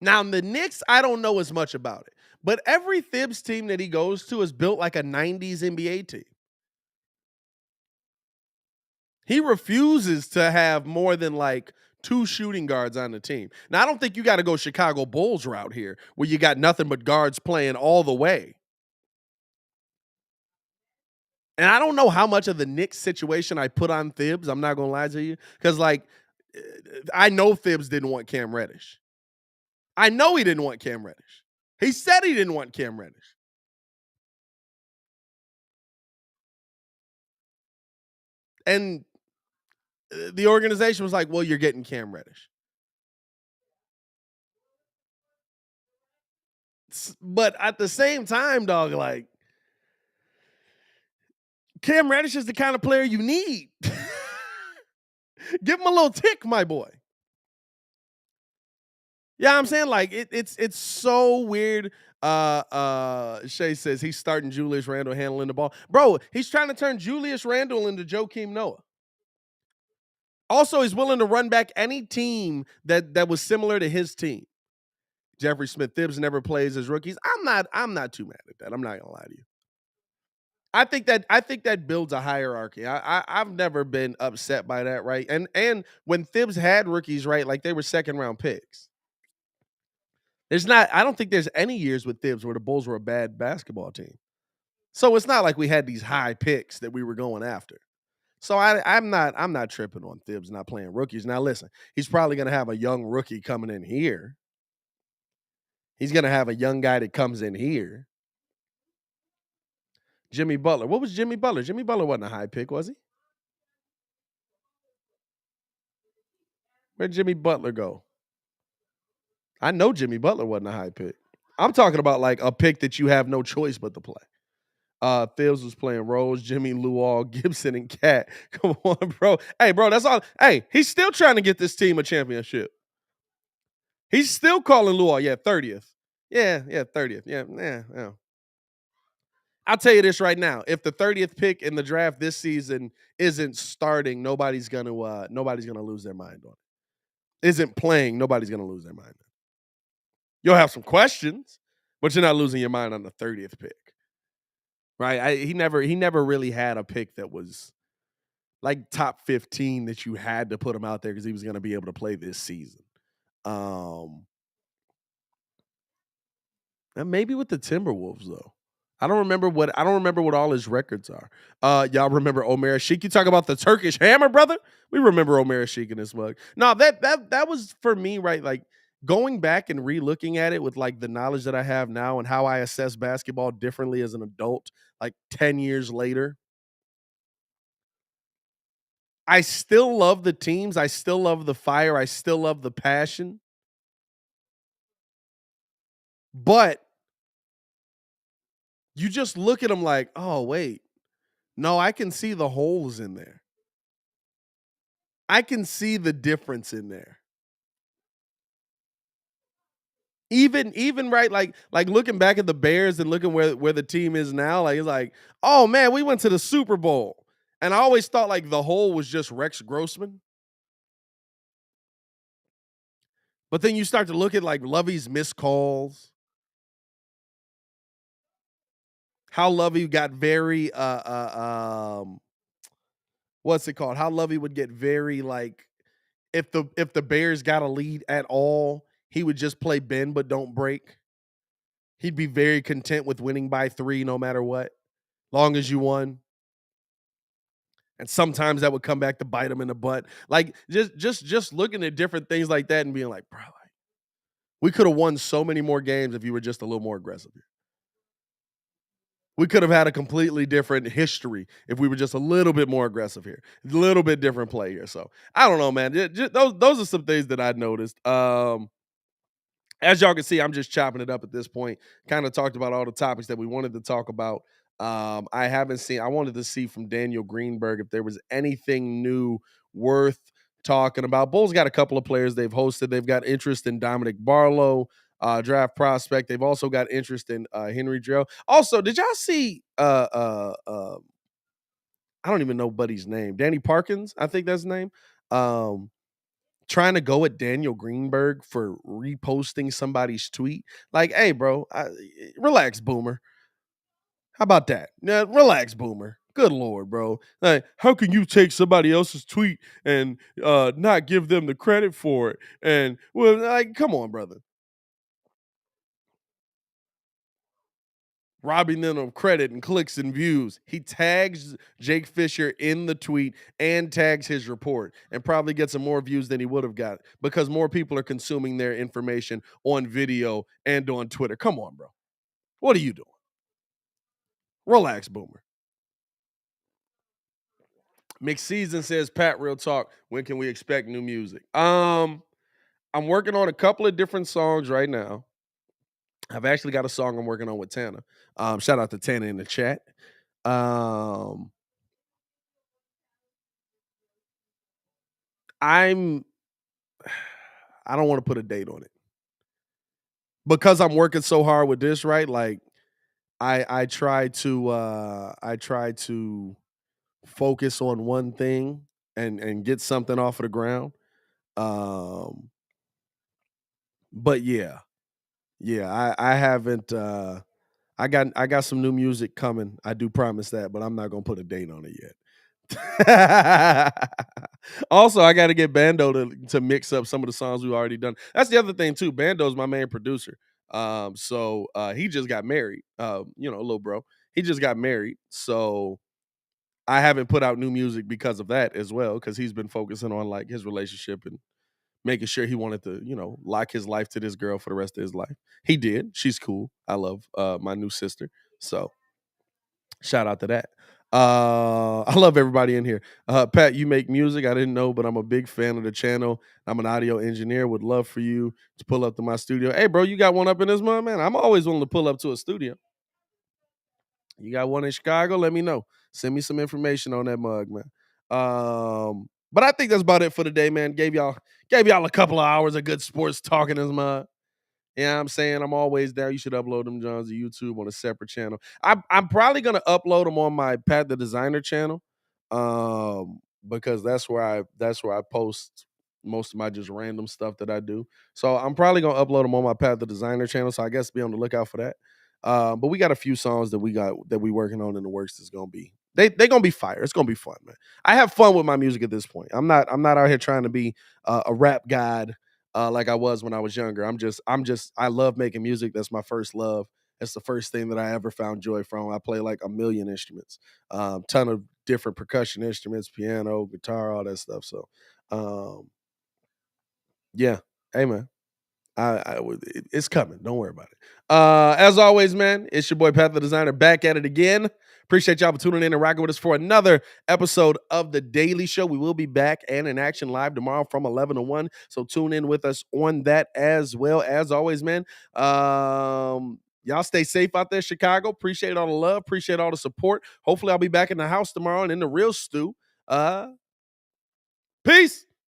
Now, the Knicks, I don't know as much about it, but every Thibs team that he goes to is built like a 90s NBA team. He refuses to have more than like 2 shooting guards on the team. Now, I don't think you got to go Chicago Bulls route here, where you got nothing but guards playing all the way. And I don't know how much of the Knicks situation I put on Thibs. I'm not going to lie to you. Because, like, I know Thibs didn't want Cam Reddish. I know he didn't want Cam Reddish. He said he didn't want Cam Reddish. And the organization was like, well, you're getting Cam Reddish. But at the same time, dog, like, Cam Reddish is the kind of player you need. Give him a little tick, my boy. Yeah, I'm saying, like, it's so weird. Shay says he's starting Julius Randle handling the ball. Bro, he's trying to turn Julius Randle into Joakim Noah. Also, he's willing to run back any team that was similar to his team. Jeffrey Smith Thibs never plays as rookies. I'm not too mad at that. I'm not gonna lie to you. I think that builds a hierarchy. I've never been upset by that, right? And when Thibs had rookies, right, like they were second round picks. I don't think there's any years with Thibs where the Bulls were a bad basketball team. So it's not like we had these high picks that we were going after. So I'm not tripping on Thibs not playing rookies. Now listen, he's probably gonna have a young rookie coming in here. He's gonna have a young guy that comes in here. Jimmy Butler. What was Jimmy Butler? Jimmy Butler wasn't a high pick, was he? Where'd Jimmy Butler go? I know Jimmy Butler wasn't a high pick. I'm talking about like a pick that you have no choice but to play. Thibs was playing Rose, Jimmy, Luol, Gibson, and Cat. Come on, bro. Hey, bro, that's all. Hey, he's still trying to get this team a championship. He's still calling Luol. Yeah, 30th. Yeah, 30th. Yeah. I'll tell you this right now. If the 30th pick in the draft this season isn't starting, nobody's gonna lose their mind on it. Isn't playing, nobody's gonna lose their mind. You'll have some questions, but you're not losing your mind on the 30th pick. Right? He never really had a pick that was like top 15 that you had to put him out there because he was going to be able to play this season. And maybe with the Timberwolves though. I don't remember what all his records are. Y'all remember Omer Ashik? You talk about the Turkish hammer, brother? We remember Omer Ashik in this mug. No, that was for me, right? Like going back and re-looking at it with like the knowledge that I have now and how I assess basketball differently as an adult, like 10 years later. I still love the teams. I still love the fire. I still love the passion. But you just look at them like, oh, wait. No, I can see the holes in there. I can see the difference in there. Even right, like looking back at the Bears and looking where the team is now, like it's like, oh man, we went to the Super Bowl. And I always thought like the hole was just Rex Grossman. But then you start to look at like Lovey's missed calls. How Lovey got very what's it called? How Lovey would get very like if the Bears got a lead at all, he would just play bend but don't break. He'd be very content with winning by 3 no matter what, long as you won. And sometimes that would come back to bite him in the butt. Like just looking at different things like that and being like, bro, like, we could have won so many more games if you were just a little more aggressive here. We could have had a completely different history if we were just a little bit more aggressive here. A little bit different play here. So I don't know, man. Those are some things that I noticed. As y'all can see, I'm just chopping it up at this point. Kind of talked about all the topics that we wanted to talk about. I wanted to see from Daniel Greenberg if there was anything new worth talking about. Bulls got a couple of players they've hosted. They've got interest in Dominic Barlow. draft prospect. They've also got interest in Henry Drell. Also, did y'all see I don't even know Buddy's name. Danny Parkins, I think that's his name. Trying to go at Daniel Greenberg for reposting somebody's tweet. Like, hey, bro, relax, Boomer. How about that? Now, relax, Boomer. Good Lord, bro. Like, how can you take somebody else's tweet and not give them the credit for it? And, well, like, come on, brother. Robbing them of credit and clicks and views. He tags Jake Fisher in the tweet and tags his report and probably gets some more views than he would have got because more people are consuming their information on video and on Twitter. Come on, bro. What are you doing? Relax, Boomer. McSeason says, Pat, real talk, when can we expect new music? I'm working on a couple of different songs right now. I've actually got a song I'm working on with Tana. Shout out to Tana in the chat. I don't want to put a date on it because I'm working so hard with this, right? Like I try to focus on one thing and get something off of the ground. But yeah, I haven't. I got some new music coming. I do promise that, but I'm not gonna put a date on it yet. Also, I got to get Bando to mix up some of the songs we've already done. That's the other thing too. Bando's my main producer. So he just got married. Little bro. He just got married. So I haven't put out new music because of that as well, because he's been focusing on like his relationship and making sure he wanted to, lock his life to this girl for the rest of his life. He did. She's cool. I love my new sister. So shout out to that. I love everybody in here. Pat, you make music. I didn't know, but I'm a big fan of the channel. I'm an audio engineer. Would love for you to pull up to my studio. Hey, bro, you got one up in this month, man? I'm always willing to pull up to a studio. You got one in Chicago? Let me know. Send me some information on that mug, man. But I think that's about it for today, man. Gave y'all a couple of hours of good sports talking this mug. You know what I'm saying? I'm always there. You should upload them, Johns, to YouTube on a separate channel. I'm probably gonna upload them on my Pat the Designer channel, because that's where I post most of my just random stuff that I do. So I'm probably gonna upload them on my Pat the Designer channel. So I guess be on the lookout for that. But we got a few songs that we working on in the works. That's gonna be they gonna be fire. It's gonna be fun, man. I have fun with my music at this point. I'm not out here trying to be a rap god. Like I was when I was younger. I love making music. That's my first love. That's the first thing that I ever found joy from. I play like a million instruments, ton of different percussion instruments, piano, guitar, all that stuff. So, yeah, hey man, it's coming. Don't worry about it. As always, man, it's your boy Pat the Designer back at it again. Appreciate y'all for tuning in and rocking with us for another episode of The Daily Show. We will be back and in action live tomorrow from 11 to 1. So tune in with us on that as well. As always, man, y'all stay safe out there, Chicago. Appreciate all the love. Appreciate all the support. Hopefully I'll be back in the house tomorrow and in the real stew. Peace.